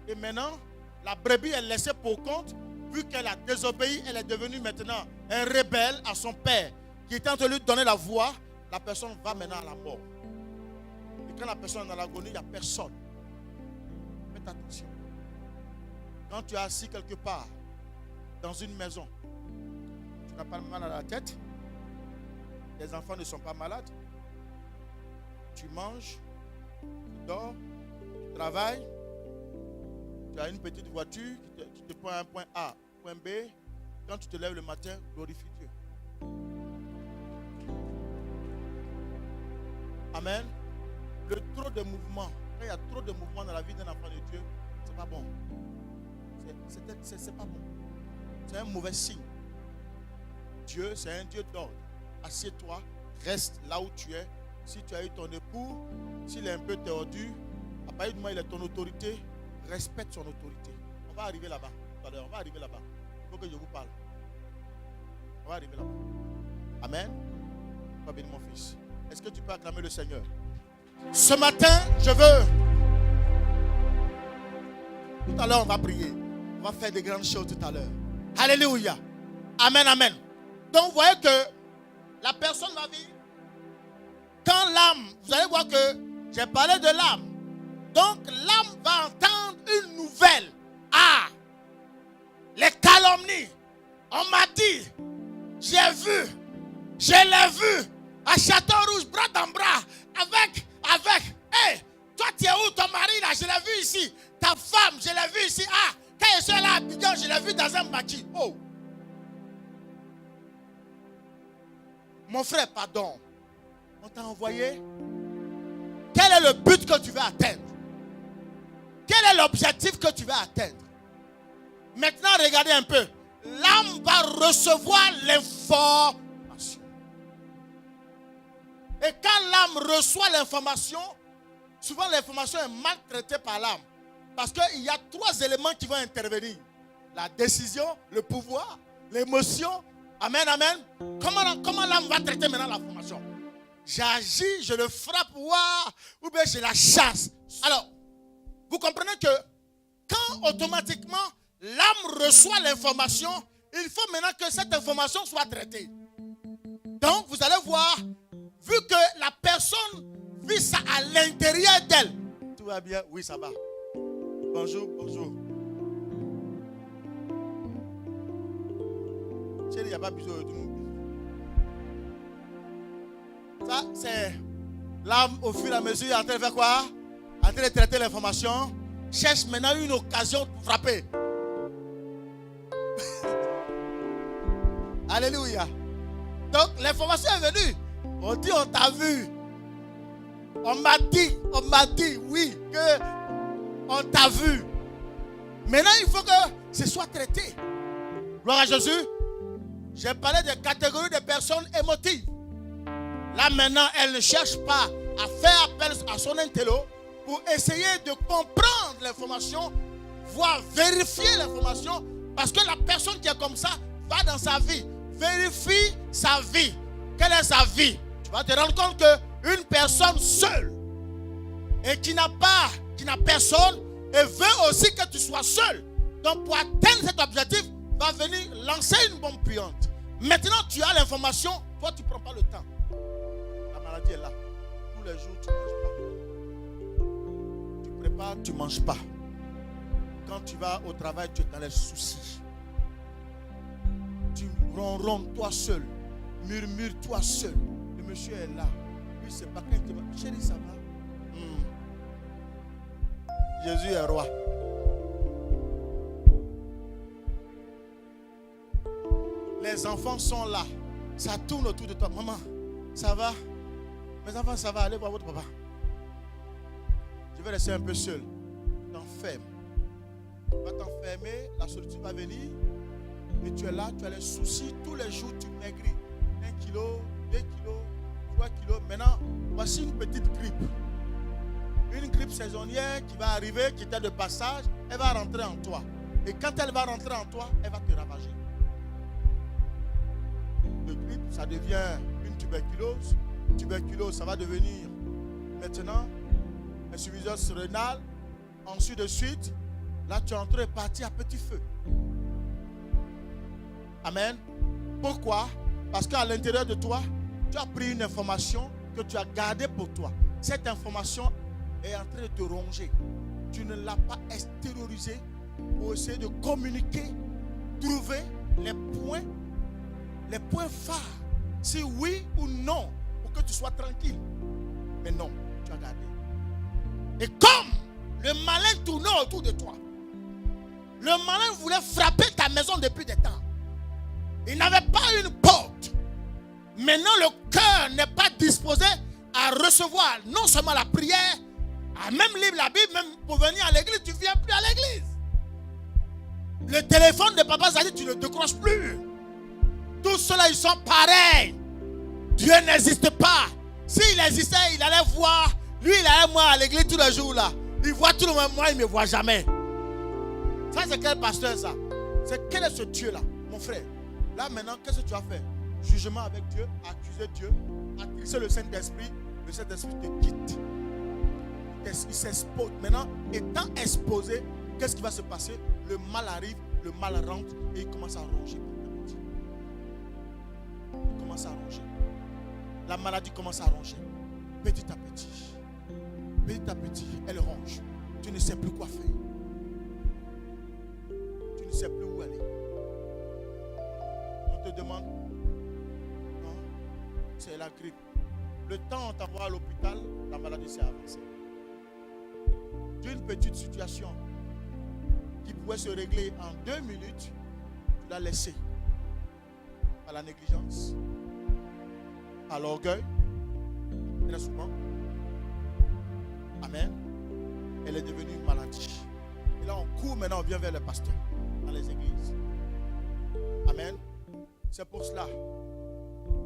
Et maintenant, la brebis est laissée pour compte. Vu qu'elle a désobéi, elle est devenue maintenant un rebelle à son père qui est en train de lui donner la voix. La personne va maintenant à la mort. Et quand la personne est dans l'agonie, il n'y a personne. Faites attention. Quand tu es assis quelque part, dans une maison, tu n'as pas mal à la tête, les enfants ne sont pas malades, Tu manges, tu dors, tu travailles, tu as une petite voiture qui te prend à un point A, point B. Quand tu te lèves le matin, glorifie Dieu. Amen. Le trop de mouvement, quand il y a trop de mouvement dans la vie d'un enfant de Dieu, c'est pas bon. C'est pas bon. C'est un mauvais signe. Dieu, c'est un Dieu d'ordre. Assieds-toi, reste là où tu es. Si tu as eu ton époux, s'il est un peu tordu, à partir du moment où il est ton autorité, respecte son autorité. On va arriver là-bas. On va arriver là-bas. Il faut que je vous parle. On va arriver là-bas. Amen. Va bénir mon fils. Est-ce que tu peux acclamer le Seigneur? Ce matin, je veux. Tout à l'heure, on va prier. On va faire des grandes choses tout à l'heure. Alléluia. Amen, amen. Donc, vous voyez que la personne va vivre. Quand l'âme, vous allez voir que j'ai parlé de l'âme. Donc, l'âme va entendre une nouvelle. Ah, les calomnies. On m'a dit, j'ai vu, je l'ai vu, à Château-Rouge, bras dans bras, avec, hey, toi tu es où ton mari là, je l'ai vu ici, ta femme, je l'ai vu ici, ah, quand je suis là à Abidjan, je l'ai vu dans un bâti, oh. Mon frère, pardon, on t'a envoyé, quel est le but que tu veux atteindre? Quel est l'objectif que tu veux atteindre? Maintenant, regardez un peu. L'âme va recevoir l'information. Et quand l'âme reçoit l'information, souvent l'information est mal traitée par l'âme. Parce qu'il y a 3 éléments qui vont intervenir. La décision, le pouvoir, l'émotion. Amen, amen. Comment l'âme va traiter maintenant l'information? J'agis, je le frappe, ou bien je la chasse. Alors, vous comprenez que quand automatiquement l'âme reçoit l'information, il faut maintenant que cette information soit traitée. Donc, vous allez voir, vu que la personne vit ça à l'intérieur d'elle. Tout va bien? Oui, ça va. Bonjour, bonjour. Chérie, il n'y a pas besoin de tout. Ça, c'est l'âme, au fur et à mesure, en train de faire quoi? En train de traiter l'information. Cherche maintenant une occasion pour frapper. Alléluia. Donc l'information est venue. On dit on t'a vu. On m'a dit oui que on t'a vu. Maintenant il faut que ce soit traité. Gloire à Jésus. J'ai parlé de catégories de personnes émotives. Là maintenant elle ne cherche pas à faire appel à son intello pour essayer de comprendre l'information, voire vérifier l'information, parce que la personne qui est comme ça va dans sa vie, vérifie sa vie. Quelle est sa vie? Tu vas te rendre compte qu'une personne seule et qui n'a personne et veut aussi que tu sois seul. Donc pour atteindre cet objectif, va venir lancer une bombe puante. Maintenant tu as l'information, toi tu ne prends pas le temps. La maladie est là. Tous les jours tu ne manges pas. Tu prépares, tu ne manges pas. Quand tu vas au travail, tu es dans les soucis. Tu ronronnes toi seul. Murmure toi seul. Le monsieur est là. Lui, c'est pas quand il te va. Chérie, ça va? Jésus est roi. Les enfants sont là. Ça tourne autour de toi. Maman, ça va? Mes enfants, ça va? Allez voir votre papa. Je vais rester un peu seul. T'enferme. Tu vas t'enfermer. La solitude va venir. Et tu es là, tu as les soucis. Tous les jours, tu maigris. 1 kilo, 2 kilos, 3 kilos. Maintenant, voici une petite grippe. Une grippe saisonnière qui va arriver, qui était de passage. Elle va rentrer en toi. Et quand elle va rentrer en toi, elle va te ravager. De grippe, ça devient une tuberculose. Tuberculose, ça va devenir maintenant insuffisance rénale. Ensuite de suite, là tu es en train de partir à petit feu. Amen. Pourquoi? Parce qu'à l'intérieur de toi, tu as pris une information que tu as gardée pour toi. Cette information est en train de te ronger. Tu ne l'as pas extériorisée pour essayer de communiquer, trouver les points phares. Si oui ou non, pour que tu sois tranquille. Mais non, tu as gardé. Et comme le malin tournait autour de toi, le malin voulait frapper ta maison depuis des temps. Il n'avait pas une porte. Maintenant, le cœur n'est pas disposé à recevoir non seulement la prière, à même lire la Bible, même pour venir à l'église, tu ne viens plus à l'église. Le téléphone de papa Zadi, tu ne décroches plus. Tous ceux-là, ils sont pareils. Dieu n'existe pas. S'il existait, il allait voir. Lui, il allait moi à l'église tous les jours là. Il voit tout le monde, moi, il ne me voit jamais. Ça, c'est quel pasteur ça? Quel est ce Dieu-là, mon frère? Là, maintenant, qu'est-ce que tu as fait? Jugement avec Dieu, accuser Dieu, accuser le Saint-Esprit. Le Saint-Esprit te quitte. Il s'expose. Maintenant, étant exposé, qu'est-ce qui va se passer? Le mal arrive, le mal rentre et il commence à ronger. Il commence à ronger. La maladie commence à ronger. Petit à petit. Petit à petit, elle ronge. Tu ne sais plus quoi faire. Tu ne sais plus où aller. On te demande, non, c'est la grippe. Le temps où on t'envoie à l'hôpital, la maladie s'est avancée. D'une petite situation qui pouvait se régler en 2 minutes, tu l'as laissée à la négligence, à l'orgueil, très souvent. Amen. Elle est devenue une maladie. Et là, on court maintenant, on vient vers le pasteur dans les églises. Amen. C'est pour cela,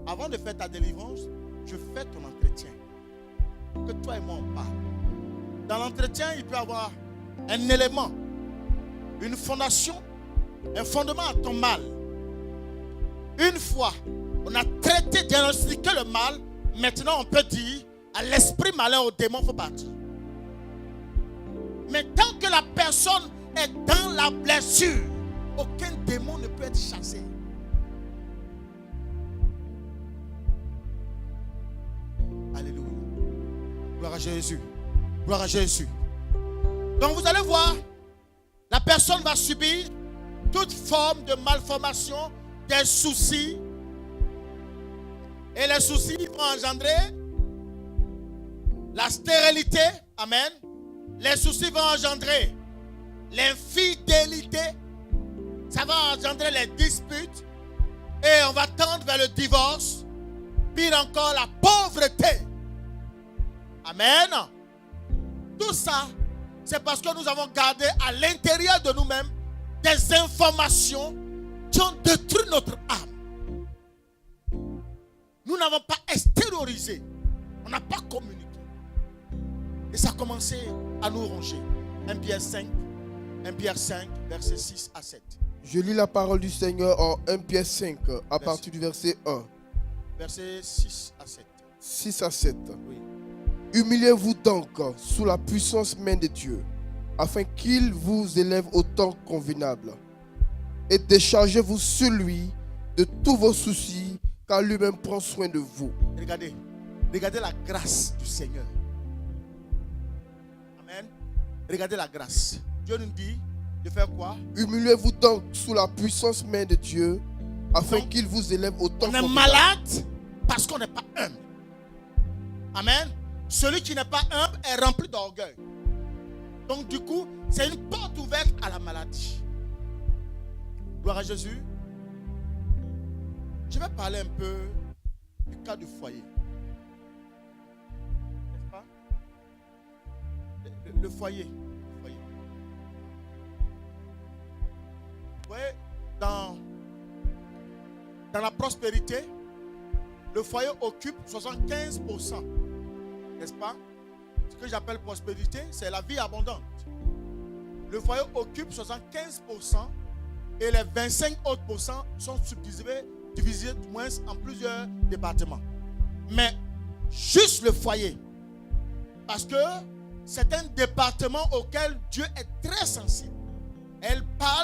avant de faire ta délivrance, je fais ton entretien. Que toi et moi, on parle. Dans l'entretien, il peut y avoir un élément, une fondation, un fondement à ton mal. Une fois, on a traité, diagnostiqué le mal, maintenant on peut dire à l'esprit malin, au démon, il faut partir. Mais tant que la personne est dans la blessure, aucun démon ne peut être chassé. Alléluia. Gloire à Jésus. Gloire à Jésus. Donc vous allez voir, la personne va subir toute forme de malformation, des soucis. Et les soucis vont engendrer la stérilité. Amen. Les soucis vont engendrer l'infidélité. Ça va engendrer les disputes. Et on va tendre vers le divorce. Pire encore, la pauvreté. Amen. Tout ça, c'est parce que nous avons gardé à l'intérieur de nous-mêmes des informations qui ont détruit notre âme. Nous n'avons pas extériorisé. On n'a pas communiqué. Et ça a commencé à nous ronger. 1 Pierre 5, versets 6 à 7. Je lis la parole du Seigneur en 1 Pierre 5, à partir du verset 1. Versets 6 à 7. 6 à 7. Oui. Humiliez-vous donc sous la puissance main de Dieu, afin qu'il vous élève au temps convenable. Et déchargez-vous sur lui de tous vos soucis, car lui-même prend soin de vous. Regardez la grâce du Seigneur. Amen. Regardez la grâce. Dieu nous dit de faire quoi? Humiliez-vous donc sous la puissance main de Dieu, afin qu'il vous élève au temps convenable. On est malade parce qu'on n'est pas humble. Amen. Celui qui n'est pas humble est rempli d'orgueil. Donc du coup, c'est une porte ouverte à la maladie. Gloire à Jésus. Je vais parler un peu du cas du foyer. N'est-ce pas? Le foyer. Vous voyez, dans la prospérité, le foyer occupe 75%. N'est-ce pas? Ce que j'appelle prospérité, c'est la vie abondante. Le foyer occupe 75% et les 25 autres pourcents sont divisés du moins en plusieurs départements. Mais juste le foyer, parce que c'est un département auquel Dieu est très sensible.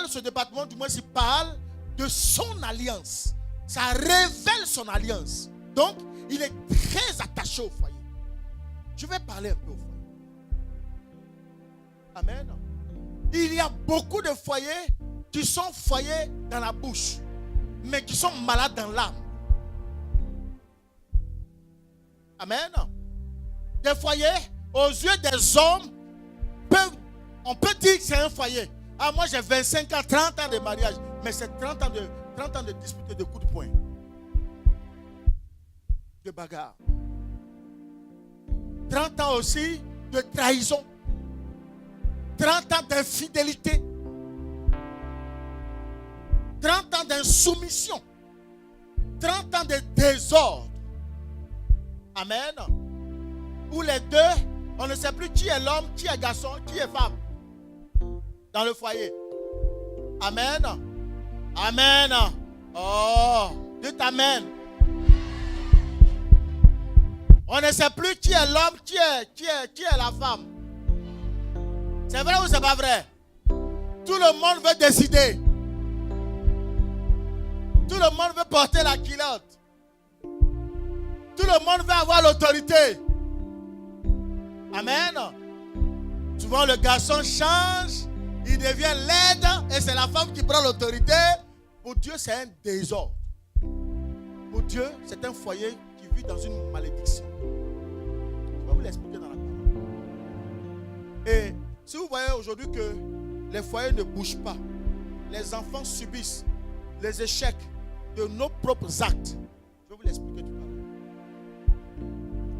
Ce département, du moins, il parle de son alliance. Ça révèle son alliance. Donc, il est très attaché au foyer. Je vais parler un peu au foyer. Amen. Il y a beaucoup de foyers qui sont foyers dans la bouche, mais qui sont malades dans l'âme. Amen. des foyers, aux yeux des hommes, on peut dire que c'est un foyer. Ah, moi j'ai 25 ans, 30 ans de mariage, mais c'est 30 ans de dispute, de coups de poing, de bagarre. 30 ans aussi de trahison. 30 ans d'infidélité. 30 ans d'insoumission. 30 ans de désordre. Amen. Où les deux, on ne sait plus qui est l'homme, qui est garçon, qui est femme. Dans le foyer. Amen. Amen. Oh, dites amen. On ne sait plus qui est l'homme, qui est la femme. C'est vrai ou c'est pas vrai? Tout le monde veut décider. Tout le monde veut porter la culotte. Tout le monde veut avoir l'autorité. Amen. Souvent le garçon change, il devient laide et c'est la femme qui prend l'autorité. Pour Dieu, c'est un désordre. Pour Dieu, c'est un foyer qui vit dans une malédiction. Je vais vous l'expliquer dans la parole. Et si vous voyez aujourd'hui que les foyers ne bougent pas, les enfants subissent les échecs de nos propres actes, je vais vous l'expliquer tout à l'heure.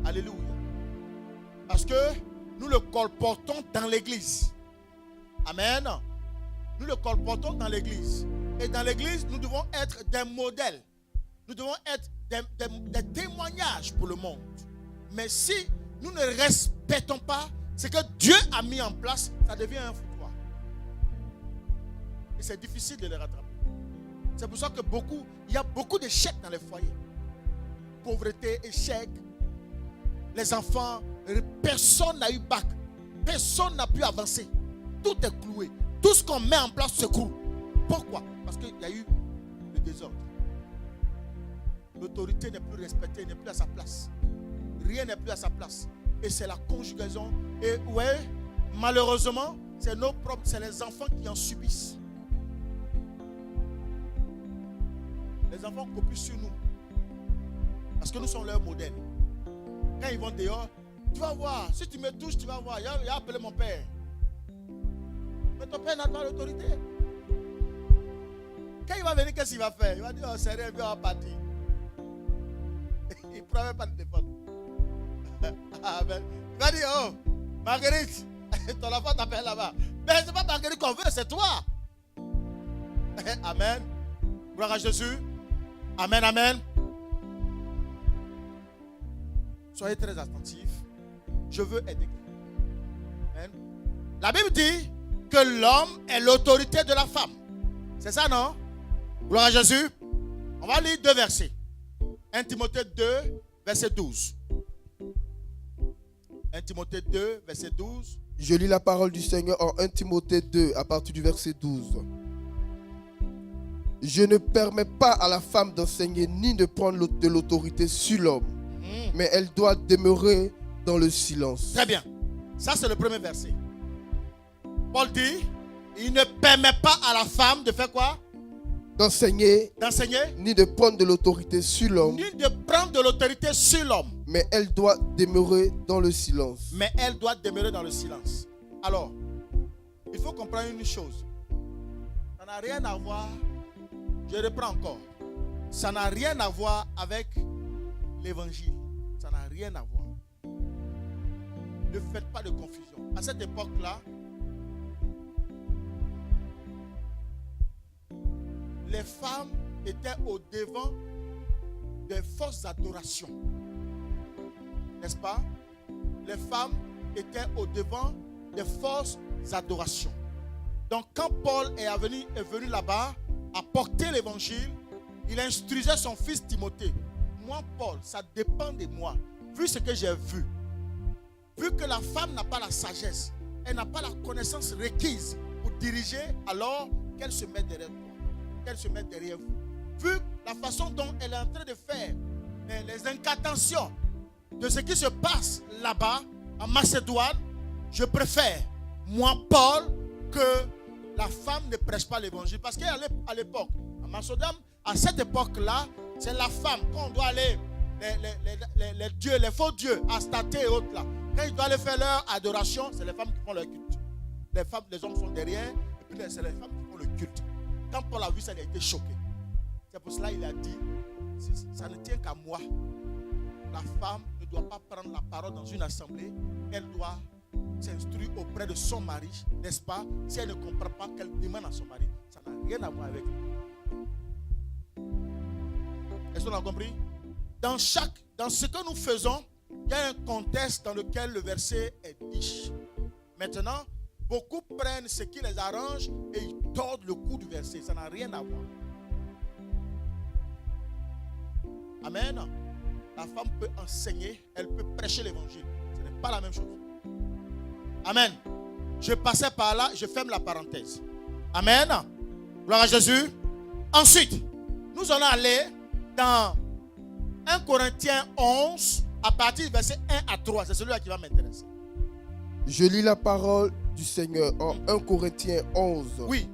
Alléluia. Parce que nous le colportons dans l'église. Amen. Nous le colportons dans l'église. Et dans l'église, nous devons être des modèles. Nous devons être des témoignages pour le monde. Mais si nous ne respectons pas ce que Dieu a mis en place, ça devient un foutoir. Et c'est difficile de les rattraper. C'est pour ça que il y a beaucoup d'échecs dans les foyers. Pauvreté, échec. Les enfants, personne n'a eu bac. Personne n'a pu avancer. Tout est cloué. Tout ce qu'on met en place s'écroule. Pourquoi? Parce qu'il y a eu le désordre. L'autorité n'est plus respectée, n'est plus à sa place. Rien n'est plus à sa place. Et c'est la conjugaison. Et ouais, malheureusement, c'est nos propres, c'est les enfants qui en subissent. Les enfants copient sur nous. Parce que nous sommes leurs modèles. Quand ils vont dehors, tu vas voir. Si tu me touches, tu vas voir. Il a appelé mon père. Mais ton père n'a pas l'autorité. Quand il va venir, qu'est-ce qu'il va faire? Il va dire, oh, c'est rien, il va partir. Il ne pourra même pas te défendre. Il va dire, oh, Marguerite, ton enfant t'appelle là-bas. Mais ce n'est pas Marguerite qu'on veut, c'est toi. Amen. Gloire à Jésus. Amen, amen. Soyez très attentifs. Je veux aider. Amen. La Bible dit que l'homme est l'autorité de la femme. C'est ça, non? Gloire à Jésus. On va lire 2 versets. 1 Timothée 2, verset 12. 1 Timothée 2, verset 12. Je lis la parole du Seigneur en 1 Timothée 2, à partir du verset 12. Je ne permets pas à la femme d'enseigner ni de prendre de l'autorité sur l'homme, mais elle doit demeurer dans le silence. Très bien. Ça, c'est le premier verset. Paul dit, il ne permet pas à la femme de faire quoi? D'enseigner, ni de prendre de l'autorité sur l'homme, ni de prendre de l'autorité sur l'homme. Mais elle doit demeurer dans le silence. Mais elle doit demeurer dans le silence. Alors, il faut comprendre une chose. Ça n'a rien à voir, je reprends encore. Ça n'a rien à voir avec l'évangile. Ça n'a rien à voir. Ne faites pas de confusion. À cette époque-là, les femmes étaient au devant des fausses adorations. N'est-ce pas? Les femmes étaient au devant des fausses adorations. Donc quand Paul est venu là-bas, à porter l'évangile, il instruisait son fils Timothée. Moi, Paul, ça dépend de moi. Vu ce que j'ai vu, vu que la femme n'a pas la sagesse, elle n'a pas la connaissance requise pour diriger, alors qu'elle se met derrière toi. Qu'elle se met derrière vous. Vu la façon dont elle est en train de faire les incantations de ce qui se passe là-bas en Macédoine, je préfère, moi Paul, que la femme ne prêche pas l'évangile. Parce qu'à l'époque, en Macédoine, à cette époque-là, c'est la femme, quand on doit aller les dieux, les faux dieux, Astarté et autres là, quand ils doivent aller faire leur adoration, c'est les femmes qui font leur culte. Les hommes sont derrière, et puis c'est les femmes qui font le culte. Quand Paul a vu ça, il a été choqué. C'est pour cela qu'il a dit, ça ne tient qu'à moi. La femme ne doit pas prendre la parole dans une assemblée, elle doit s'instruire auprès de son mari, n'est-ce pas? Si elle ne comprend pas, qu'elle demande à son mari. Ça n'a rien à voir avec lui. Est-ce qu'on a compris? Dans ce que nous faisons, il y a un contexte dans lequel le verset est dit. Maintenant, beaucoup prennent ce qui les arrange et ils tordent le cou du verset. Ça n'a rien à voir. Amen. La femme peut enseigner, elle peut prêcher l'évangile. Ce n'est pas la même chose. Amen. Je passais par là, je ferme la parenthèse. Amen. Gloire à Jésus. Ensuite, nous allons aller dans 1 Corinthiens 11, à partir du verset 1 à 3. C'est celui-là qui va m'intéresser. Je lis la parole du Seigneur en 1 Corinthiens 11. Oui.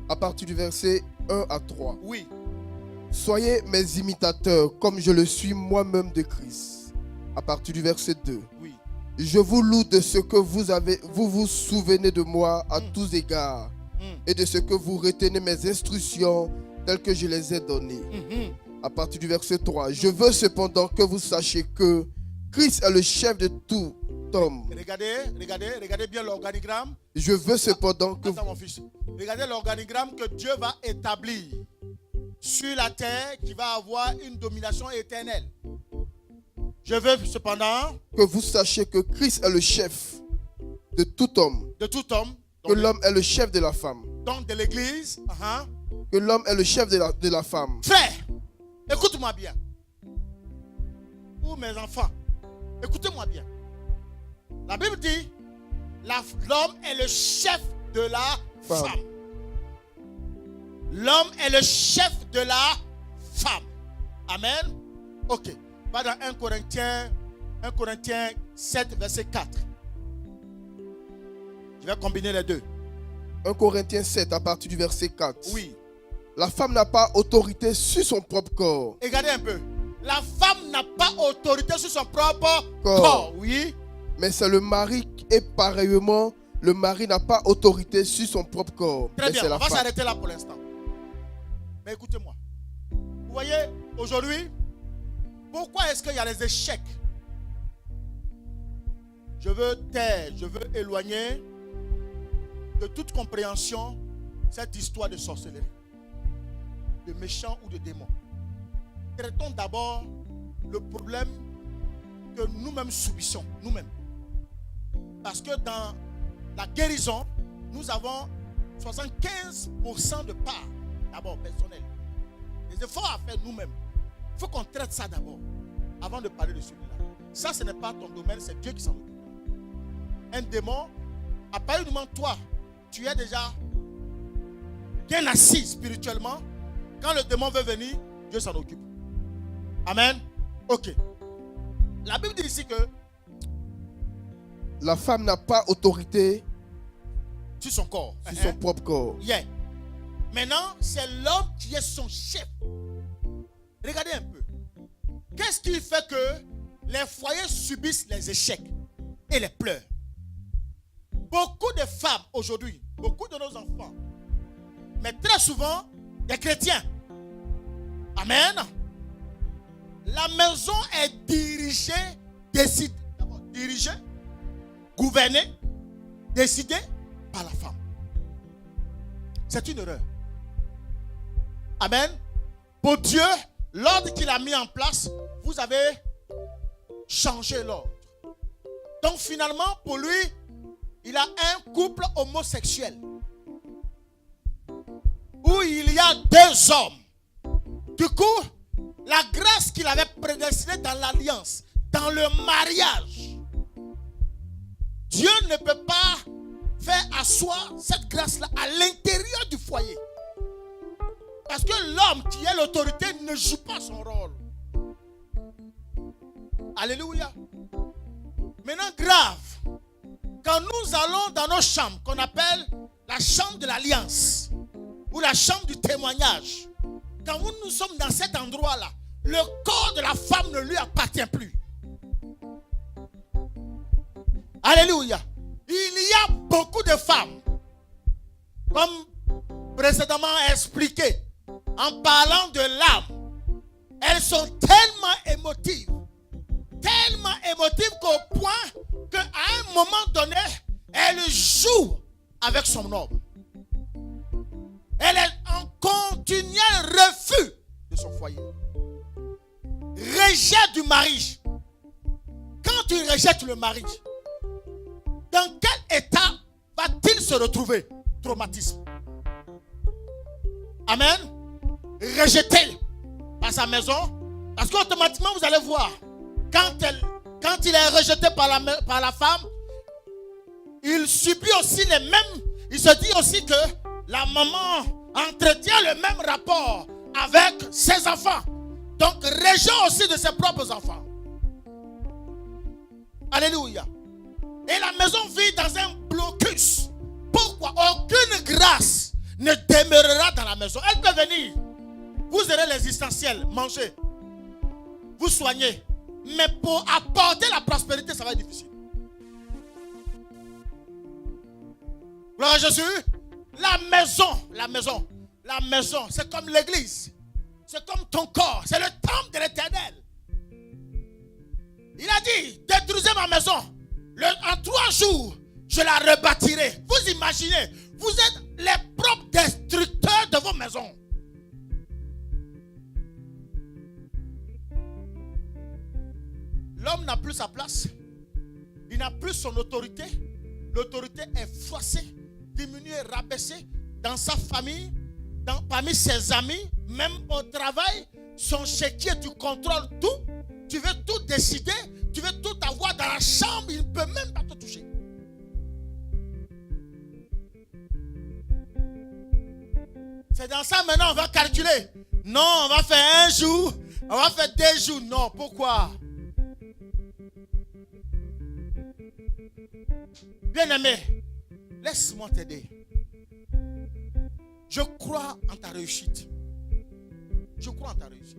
À partir du verset 1 à 3. Oui. Soyez mes imitateurs comme je le suis moi-même de Christ. À partir du verset 2. Oui. Je vous loue de ce que vous vous souvenez de moi à tous égards et de ce que vous retenez mes instructions telles que je les ai données. À partir du verset 3. Je veux cependant que vous sachiez que Christ est le chef de tout homme. Regardez bien l'organigramme. Je veux cependant que... Attends, mon fils. Regardez l'organigramme que Dieu va établir sur la terre, qui va avoir une domination éternelle. Je veux cependant que vous sachiez que Christ est le chef de tout homme. De tout homme. Que l'homme est le chef de la femme. Donc de l'église. Que l'homme est le chef de la femme. Frère, écoute-moi bien. Ou mes enfants, écoutez-moi bien. La Bible dit, l'homme est le chef de la femme. L'homme est le chef de la femme. Amen. Ok. Va dans 1 Corinthiens 7, verset 4. Je vais combiner les deux. 1 Corinthiens 7, à partir du verset 4. Oui. La femme n'a pas autorité sur son propre corps. Regardez un peu. La femme n'a pas autorité sur son propre corps. Oui. Mais c'est le mari, et pareillement, le mari n'a pas autorité sur son propre corps. Très bien, on va s'arrêter là pour l'instant. Mais écoutez-moi. Vous voyez, aujourd'hui, pourquoi est-ce qu'il y a les échecs? Je veux taire, je veux éloigner de toute compréhension cette histoire de sorcellerie, de méchants ou de démons. Traitons d'abord le problème que nous-mêmes subissons, nous-mêmes. Parce que dans la guérison, nous avons 75% de part, d'abord personnel. Des efforts à faire nous-mêmes. Il faut qu'on traite ça d'abord, avant de parler de celui-là. Ça, ce n'est pas ton domaine, c'est Dieu qui s'en occupe. Un démon, à partir du moment où toi, tu es déjà bien assis spirituellement, quand le démon veut venir, Dieu s'en occupe. Amen. Ok. La Bible dit ici que la femme n'a pas autorité sur son corps, sur son propre corps. Yeah. Maintenant, c'est l'homme qui est son chef. Regardez un peu. Qu'est-ce qui fait que les foyers subissent les échecs et les pleurs? Beaucoup de femmes aujourd'hui, beaucoup de nos enfants, mais très souvent des chrétiens. Amen. La maison est dirigée, gouvernée, décidée par la femme. C'est une erreur. Amen. Pour Dieu, l'ordre qu'il a mis en place, vous avez changé l'ordre. Donc finalement, pour lui, il a un couple homosexuel où il y a deux hommes. Du coup, la grâce qu'il avait prédestinée dans l'alliance, dans le mariage, Dieu ne peut pas faire asseoir cette grâce-là à l'intérieur du foyer. Parce que l'homme qui est l'autorité ne joue pas son rôle. Alléluia. Maintenant, grave. Quand nous allons dans nos chambres, qu'on appelle la chambre de l'alliance, ou la chambre du témoignage, quand nous sommes dans cet endroit-là, le corps de la femme ne lui appartient plus. Alléluia. Il y a beaucoup de femmes, comme précédemment expliqué, en parlant de l'âme, elles sont tellement émotives qu'au point qu'à un moment donné, elle joue avec son homme. Elle est en continuel refus de son foyer. Rejet du mari. Quand tu rejettes le mari, dans quel état va-t-il se retrouver? Traumatisme. Amen. Rejeté par sa maison. Parce qu'automatiquement, vous allez voir, quand il est rejeté par la femme, il subit aussi les mêmes. Il se dit aussi que la maman entretient le même rapport avec ses enfants. Donc, rejet aussi de ses propres enfants. Alléluia. Et la maison vit dans un blocus. Pourquoi? Aucune grâce ne demeurera dans la maison. Elle peut venir. Vous aurez les essentiels, manger, vous soigner. Mais pour apporter la prospérité, ça va être difficile. Gloire à Jésus. La maison, c'est comme l'église. C'est comme ton corps. C'est le temple de l'Éternel. Il a dit, détruisez ma maison. En 3 jours, je la rebâtirai. Vous imaginez, vous êtes les propres destructeurs de vos maisons. L'homme n'a plus sa place. Il n'a plus son autorité. L'autorité est forcée, diminuée, rabaissée dans sa famille, parmi ses amis, même au travail. Son chéquier, tu contrôles tout. Tu veux tout décider. Tu veux tout avoir dans la chambre. Il ne peut même pas te toucher. C'est dans ça maintenant on va calculer. Non, on va faire 1 jour. On va faire 2 jours. Non, pourquoi? Bien-aimé, laisse-moi t'aider. Je crois en ta réussite. Je crois en ta réussite.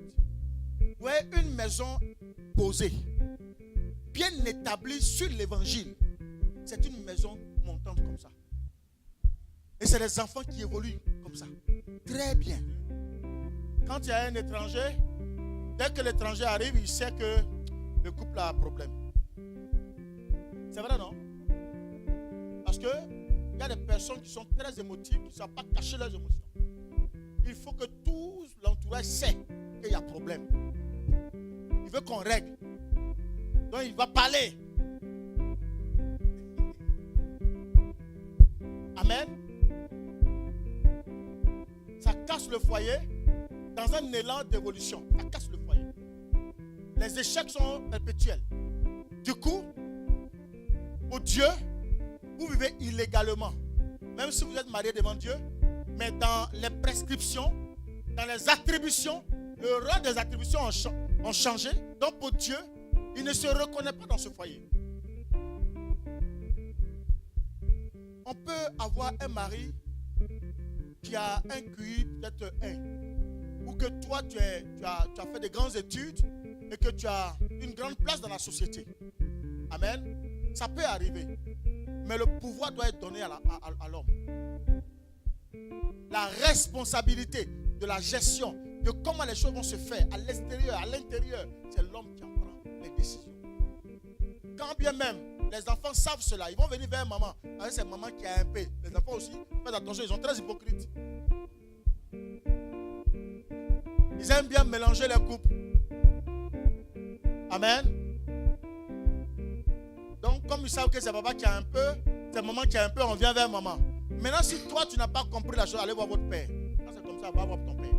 Ouais, une maison posée, bien établie sur l'évangile, c'est une maison montante comme ça. Et c'est les enfants qui évoluent comme ça. Très bien. Quand il y a un étranger, dès que l'étranger arrive, il sait que le couple a un problème. C'est vrai, non? Parce que il y a des personnes qui sont très émotives, qui ne savent pas cacher leurs émotions. Il faut que tout l'entourage sait qu'il y a problème. Il veut qu'on règle. Donc il va parler. Amen. Ça casse le foyer dans un élan d'évolution. Ça casse le foyer. Les échecs sont perpétuels. Du coup, pour Dieu, vous vivez illégalement. Même si vous êtes marié devant Dieu, mais dans les prescriptions, dans les attributions, le rang des attributions ont changé. Donc pour Dieu, il ne se reconnaît pas dans ce foyer. On peut avoir un mari qui a un QI peut-être 1. Ou que toi, tu as fait de grandes études et que tu as une grande place dans la société. Amen. Ça peut arriver. Mais le pouvoir doit être donné à l'homme. La responsabilité de la gestion, de comment les choses vont se faire à l'extérieur, à l'intérieur, c'est l'homme qui en prend les décisions. Quand bien même les enfants savent cela, ils vont venir vers maman. Avec cette maman qui a un peu. Les enfants aussi, faites attention, ils sont très hypocrites. Ils aiment bien mélanger les couples. Amen. Donc, comme ils savent que c'est papa qui a un peu, c'est maman qui a un peu, on vient vers maman. Maintenant, si toi, tu n'as pas compris la chose, allez voir votre père. Quand c'est comme ça, va voir ton père.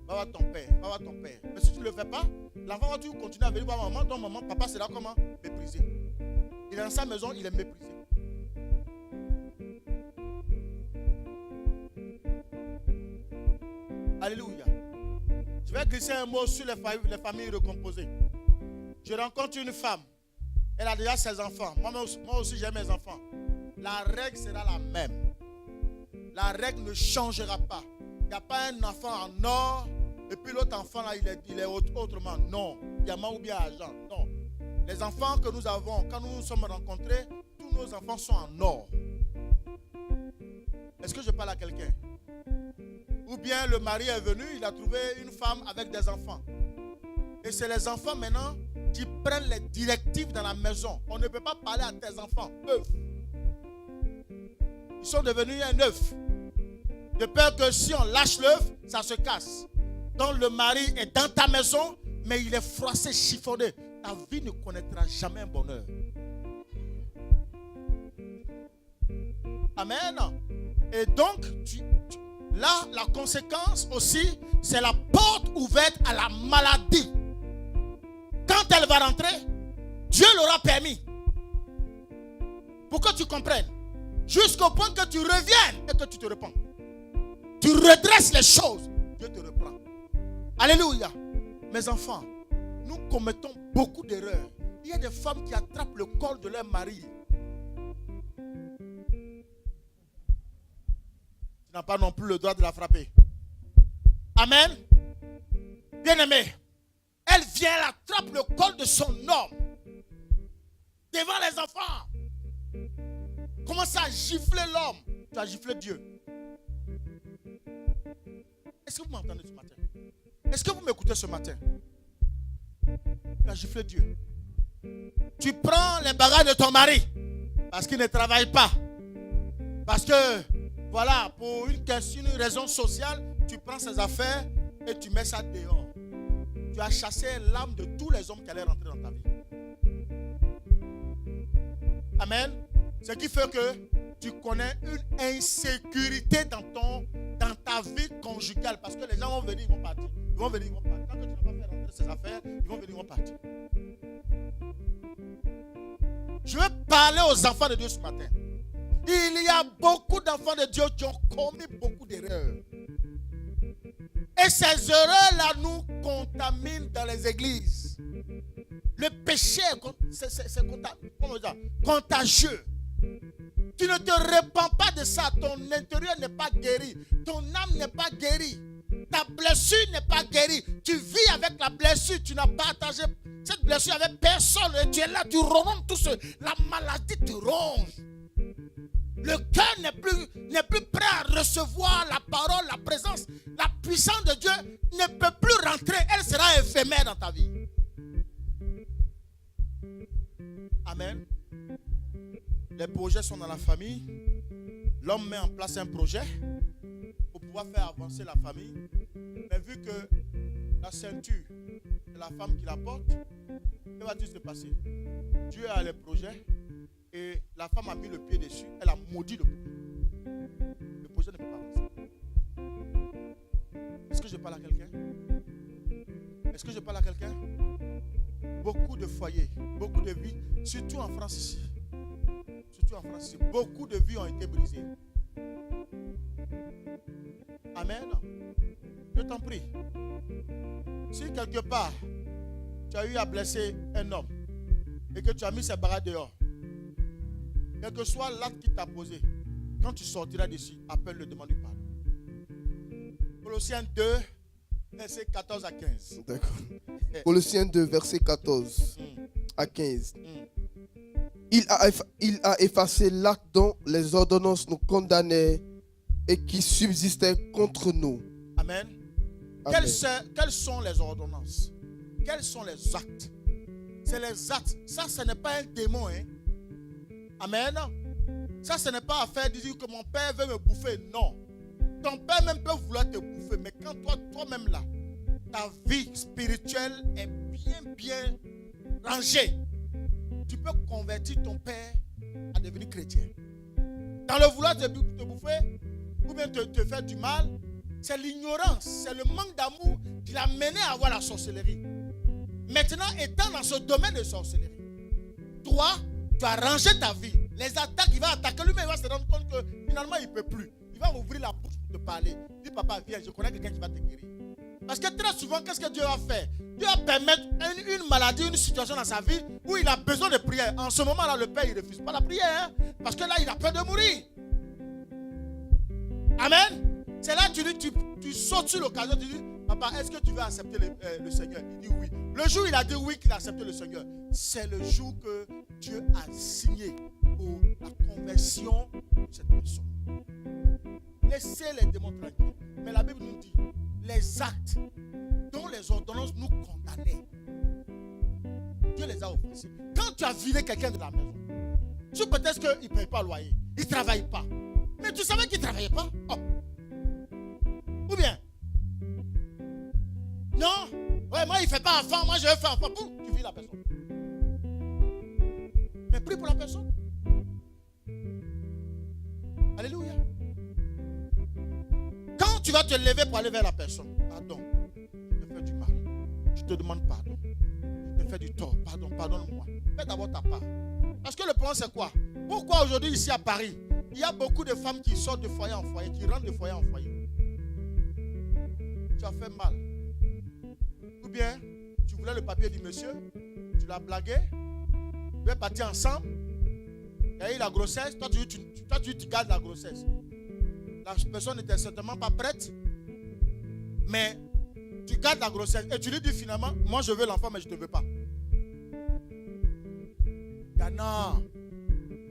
Va voir ton père, va voir ton père. Mais si tu ne le fais pas, l'enfant va toujours continuer à venir voir maman. Donc, maman, papa sera comment? Méprisé. Il est dans sa maison, il est méprisé. Alléluia. Je vais glisser un mot sur les familles recomposées. Je rencontre une femme. Elle a déjà ses enfants. Moi aussi, j'ai mes enfants. La règle sera la même. La règle ne changera pas. Il n'y a pas un enfant en or Et puis l'autre enfant là, il est autrement. Non. Diamant ou bien argent. Non. Les enfants que nous avons, quand nous nous sommes rencontrés, tous nos enfants sont en or. Est-ce que je parle à quelqu'un? Ou bien le mari est venu, il a trouvé une femme avec des enfants. Et c'est les enfants maintenant qui prennent les directives dans la maison. On ne peut pas parler à tes enfants. Œufs. Ils sont devenus un œuf. De peur que si on lâche l'œuf, ça se casse. Donc le mari est dans ta maison, mais il est froissé, chiffonné. Ta vie ne connaîtra jamais un bonheur. Amen. Et donc, là, la conséquence aussi, c'est la porte ouverte à la maladie. Quand elle va rentrer, Dieu l'aura permis. Pour que tu comprennes. Jusqu'au point que tu reviennes et que tu te repens. Tu redresses les choses. Dieu te reprend. Alléluia. Mes enfants, nous commettons beaucoup d'erreurs. Il y a des femmes qui attrapent le col de leur mari. Tu n'as pas non plus le droit de la frapper. Amen. Bien-aimé, elle vient, elle attrape le col de son homme devant les enfants. Commence à gifler l'homme. Tu as giflé Dieu. Est-ce que vous m'entendez ce matin? Est-ce que vous m'écoutez ce matin? Tu as giflé Dieu. Tu prends les bagages de ton mari parce qu'il ne travaille pas. Parce que, voilà, pour une raison sociale, tu prends ses affaires et tu mets ça dehors. Tu as chassé l'âme de tous les hommes qui allaient rentrer dans ta vie. Amen. Ce qui fait que tu connais une insécurité dans ta vie conjugale. Parce que les gens vont venir, ils vont partir. Ils vont venir, ils vont partir. Tant que tu n'as pas fait rentrer ces affaires, ils vont venir, ils vont partir. Je vais parler aux enfants de Dieu ce matin. Il y a beaucoup d'enfants de Dieu qui ont commis beaucoup d'erreurs. Et ces erreurs-là nous contaminent dans les églises. Le péché, c'est contagieux. Tu ne te répands pas de ça. Ton intérieur n'est pas guéri. Ton âme n'est pas guérie. Ta blessure n'est pas guérie. Tu vis avec la blessure. Tu n'as partagé cette blessure avec personne. Et tu es là, tu ronronnes tout seul. La maladie te ronge. Le cœur n'est plus prêt à recevoir la parole, la présence. La puissance de Dieu ne peut plus rentrer. Elle sera éphémère dans ta vie. Amen. Les projets sont dans la famille. L'homme met en place un projet pour pouvoir faire avancer la famille. Mais vu que la ceinture, c'est la femme qui la porte, que va-t-il se passer? Dieu a les projets et la femme a mis le pied dessus. Elle a maudit le projet. Le projet ne peut pas avancer. Est-ce que je parle à quelqu'un? Est-ce que je parle à quelqu'un? Beaucoup de foyers, beaucoup de vies, surtout en France ici. Beaucoup de vies ont été brisées. Amen. Je t'en prie. Si quelque part, tu as eu à blesser un homme et que tu as mis ses bras dehors, quel que soit l'acte qu'il t'a posé, quand tu sortiras d'ici, appelle-le, demande-lui pardon. Colossiens 2, versets 14 à 15. D'accord. Colossiens 2, versets 14 à 15. Il a effacé l'acte dont les ordonnances nous condamnaient et qui subsistait contre nous. Amen. Amen. Quelles sont les ordonnances? Quels sont les actes? C'est les actes. Ça, ce n'est pas un démon. Hein? Amen. Ça, ce n'est pas affaire de dire que mon père veut me bouffer. Non. Ton père même peut vouloir te bouffer. Mais quand toi-même là, ta vie spirituelle est bien rangée, tu peux convertir ton père à devenir chrétien. Dans le vouloir te bouffer, ou bien te faire du mal, c'est l'ignorance, c'est le manque d'amour qui l'a mené à avoir la sorcellerie. Maintenant, étant dans ce domaine de sorcellerie, toi, tu as rangé ta vie. Les attaques, il va attaquer lui-même, il va se rendre compte que finalement, il ne peut plus. Il va ouvrir la bouche pour te parler. Dis, papa, viens, je connais quelqu'un qui va te guérir. Parce que très souvent, qu'est-ce que Dieu va faire? Dieu va permettre une maladie, une situation dans sa vie où il a besoin de prière. En ce moment-là, le Père, il ne refuse pas la prière. Hein? Parce que là, il a peur de mourir. Amen. C'est là que tu sautes sur l'occasion, tu dis, Papa, est-ce que tu veux accepter le Seigneur? Il dit oui. Le jour où il a dit oui, qu'il a accepté le Seigneur, c'est le jour que Dieu a signé pour la conversion de cette personne. Laissez les démons tranquilles. Mais la Bible nous dit, les actes dont les ordonnances nous condamnaient, Dieu les a offensés. Quand tu as viré quelqu'un de la maison, tu peut-être qu'il ne paye pas le loyer, il ne travaille pas. Mais tu savais qu'il ne travaillait pas. Oh. Ou bien, non, ouais, moi il ne fait pas enfant, moi je vais faire enfant. Boum, tu vis la personne. Mais prie pour la personne. Alléluia. Quand tu vas te lever pour aller vers la personne, pardon, je te fais du mal. Je te demande pardon. Je te fais du tort. Pardon, pardonne-moi. Fais d'abord ta part. Parce que le problème c'est quoi? Pourquoi aujourd'hui ici à Paris, il y a beaucoup de femmes qui sortent de foyer en foyer, qui rentrent de foyer en foyer? Tu as fait mal. Ou bien, tu voulais le papier du monsieur, tu l'as blagué, vous êtes partis ensemble, il y a eu la grossesse, toi tu gardes la grossesse. La personne n'était certainement pas prête, mais tu gardes la grossesse et tu lui dis finalement, moi je veux l'enfant mais je ne te veux pas. Non,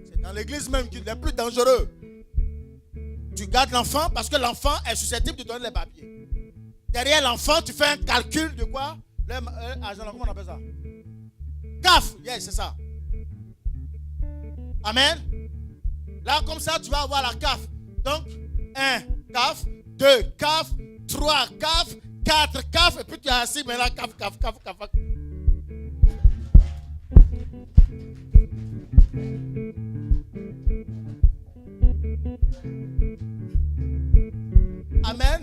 c'est dans l'église même qu'il est plus dangereux. Tu gardes l'enfant parce que l'enfant est susceptible de donner les papiers. Derrière l'enfant, tu fais un calcul de quoi? Comment on appelle ça? CAF, yes, c'est ça. Amen. Là, comme ça, tu vas avoir la CAF. Donc, 1 CAF, 2 CAF, 3 CAF, 4 CAF, et puis tu es assis, mais là, CAF. Amen.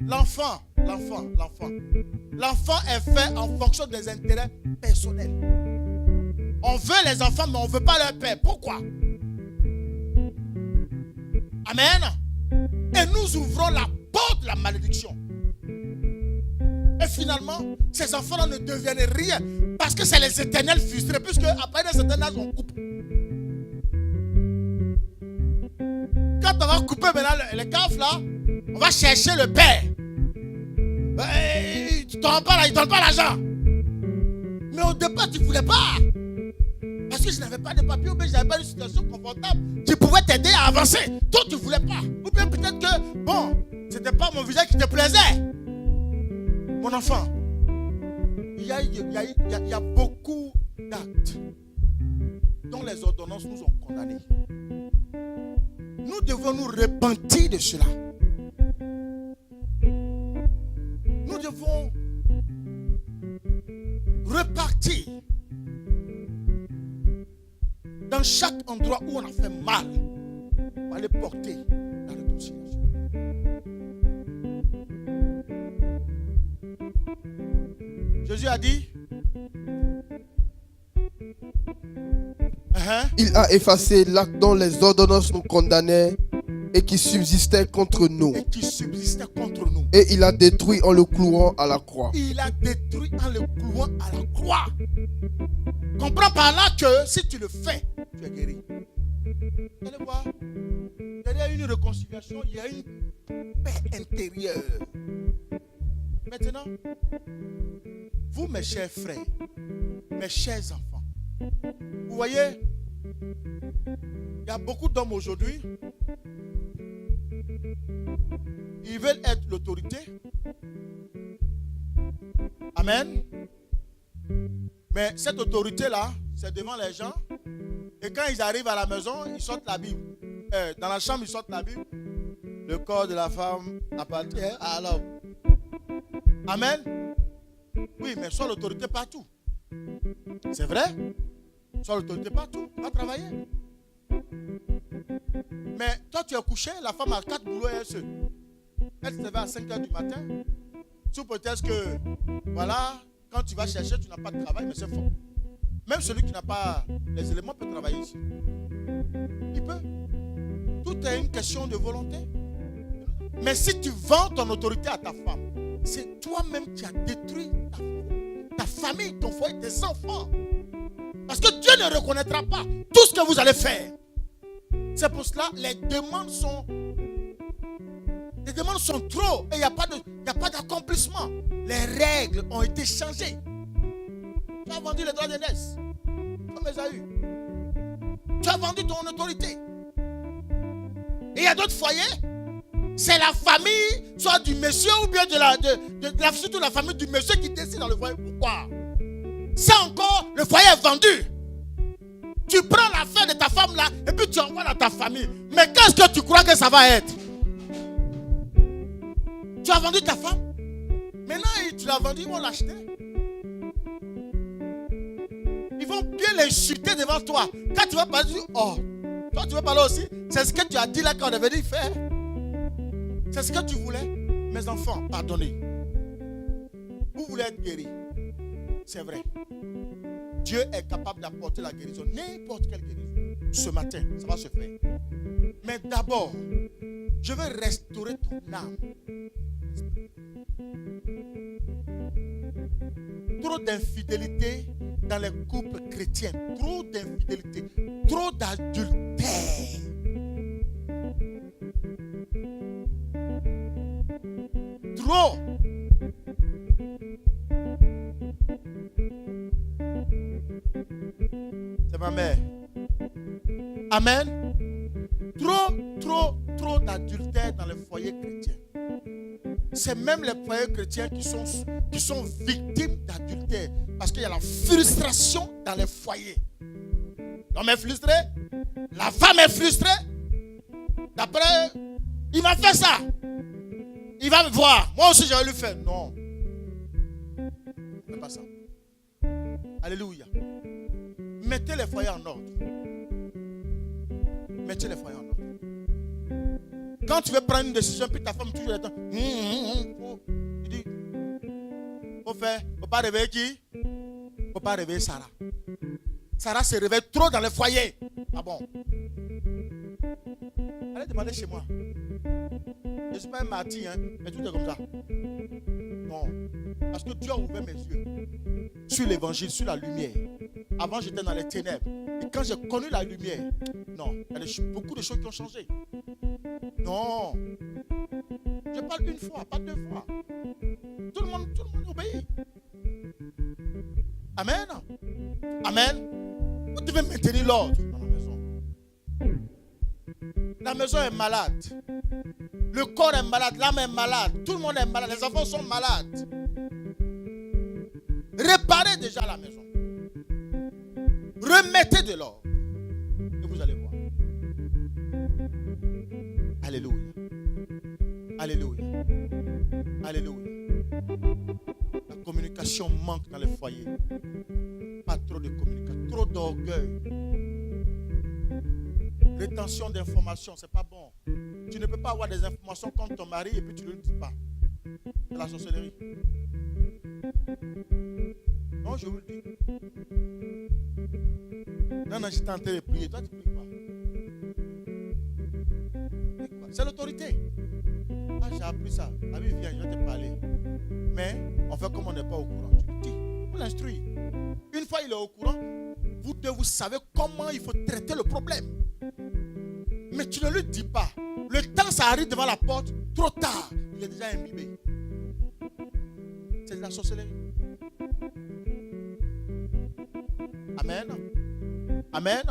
L'enfant est fait en fonction des intérêts personnels. On veut les enfants, mais on ne veut pas leur père. Pourquoi? Amen. Et nous ouvrons la porte de la malédiction. Et finalement, ces enfants-là ne deviennent rien parce que c'est les éternels frustrés, puisque après un certain âge, on coupe. Quand on va couper maintenant les CAF là, on va chercher le père. Il ne donne pas l'argent. Mais au départ, tu ne voulais pas. Parce que je n'avais pas de papier, ou bien je n'avais pas une situation confortable qui pouvait t'aider à avancer. Toi, tu ne voulais pas. Ou bien peut-être que, bon, ce n'était pas mon visage qui te plaisait. Mon enfant, il y a beaucoup d'actes dont les ordonnances nous ont condamnés. Nous devons nous repentir de cela. Nous devons repartir dans chaque endroit où on a fait mal pour aller porter la réconciliation. Jésus a dit, il a effacé l'acte dont les ordonnances nous condamnaient et qui subsistait contre nous. Et il a détruit en le clouant à la croix. Comprends par là que si tu le fais, tu es guéri. Vous allez voir, derrière une réconciliation, il y a une paix intérieure. Maintenant, vous mes chers frères, mes chers enfants, vous voyez, il y a beaucoup d'hommes aujourd'hui, ils veulent être l'autorité. Amen. Mais cette autorité-là, c'est devant les gens. Et quand ils arrivent à la maison, ils sortent la Bible. Dans la chambre, ils sortent la Bible. Le corps de la femme appartient à l'homme. Amen. Oui, mais sois l'autorité partout. C'est vrai? Sois l'autorité partout. Va travailler. Mais toi, tu es couché, la femme a 4 boulots et elle se lève à 5h du matin. Sous peut-être que, voilà, quand tu vas chercher, tu n'as pas de travail, mais c'est faux. Même celui qui n'a pas les éléments peut travailler ici. Il peut. Tout est une question de volonté. Mais si tu vends ton autorité à ta femme, c'est toi-même qui as détruit ta famille, ton foyer, tes enfants. Parce que Dieu ne reconnaîtra pas tout ce que vous allez faire. C'est pour cela que les demandes sont Les demandes sont trop et il n'y a pas d'accomplissement. Les règles ont été changées. Tu as vendu les droits d'aînesse, comme Esaü. Tu as vendu ton autorité. Et il y a d'autres foyers. C'est la famille, soit du monsieur ou bien surtout la famille du monsieur qui décide dans le foyer. Pourquoi? C'est encore, le foyer est vendu. Tu prends l'affaire de ta femme là et puis tu envoies dans ta famille. Mais qu'est-ce que tu crois que ça va être? Tu as vendu ta femme. Maintenant, tu l'as vendu, ils vont l'acheter. Ils vont bien l'insulter devant toi. Quand tu vas parler, tu dis, oh, toi tu vas parler aussi. C'est ce que tu as dit là quand on est venu faire. C'est ce que tu voulais. Mes enfants, pardonnez. Vous voulez être guéris. C'est vrai. Dieu est capable d'apporter la guérison. N'importe quelle guérison. Ce matin, ça va se faire. Mais d'abord, je veux restaurer ton âme. Trop d'infidélité dans les couples chrétiens. Trop d'infidélité. Trop d'adultère. Trop. C'est ma mère. Amen. Trop d'adultère dans les foyers chrétiens. C'est même les foyers chrétiens qui sont victimes d'adultère. Parce qu'il y a la frustration dans les foyers. L'homme est frustré. La femme est frustrée. D'après, il m'a fait ça. Il va me voir. Moi aussi, je vais lui faire. Non. C'est pas ça. Alléluia. Mettez les foyers en ordre. Mettez les foyers en ordre. Quand tu veux prendre une décision, puis ta femme toujours attend. Tu dis, faut pas réveiller qui? Faut pas réveiller Sarah. Sarah se réveille trop dans le foyer. Ah bon? Allez demander chez moi. Je ne suis pas un martyr, hein, mais tout est comme ça. Non. Parce que Dieu a ouvert mes yeux sur l'évangile, sur la lumière. Avant, j'étais dans les ténèbres. Et quand j'ai connu la lumière, non, il y a beaucoup de choses qui ont changé. Non. Je parle une fois, pas deux fois. Tout le monde obéit. Amen. Amen. Vous devez maintenir l'ordre dans la maison. La maison est malade. Le corps est malade, l'âme est malade. Tout le monde est malade. Les enfants sont malades. Réparez déjà la maison. Remettez de l'ordre. Et vous allez voir. Alléluia. Alléluia. Alléluia. La communication manque dans les foyers. Pas trop de communication. Trop d'orgueil. Rétention d'informations, c'est pas bon. Tu ne peux pas avoir des informations contre ton mari et puis tu ne le dis pas. C'est la sorcellerie. Non, je vous le dis. Non, j'étais en train de prier. Toi, tu pries quoi? C'est l'autorité. Ah, j'ai appris ça. La vie vient, je vais te parler. Mais on fait comme on n'est pas au courant. Tu le dis. Vous l'instruis. Une fois il est au courant, vous savez comment il faut traiter le problème. Mais tu ne lui dis pas. Le temps, ça arrive devant la porte, trop tard. Il est déjà imbibé. C'est de la sorcellerie. Amen. Amen.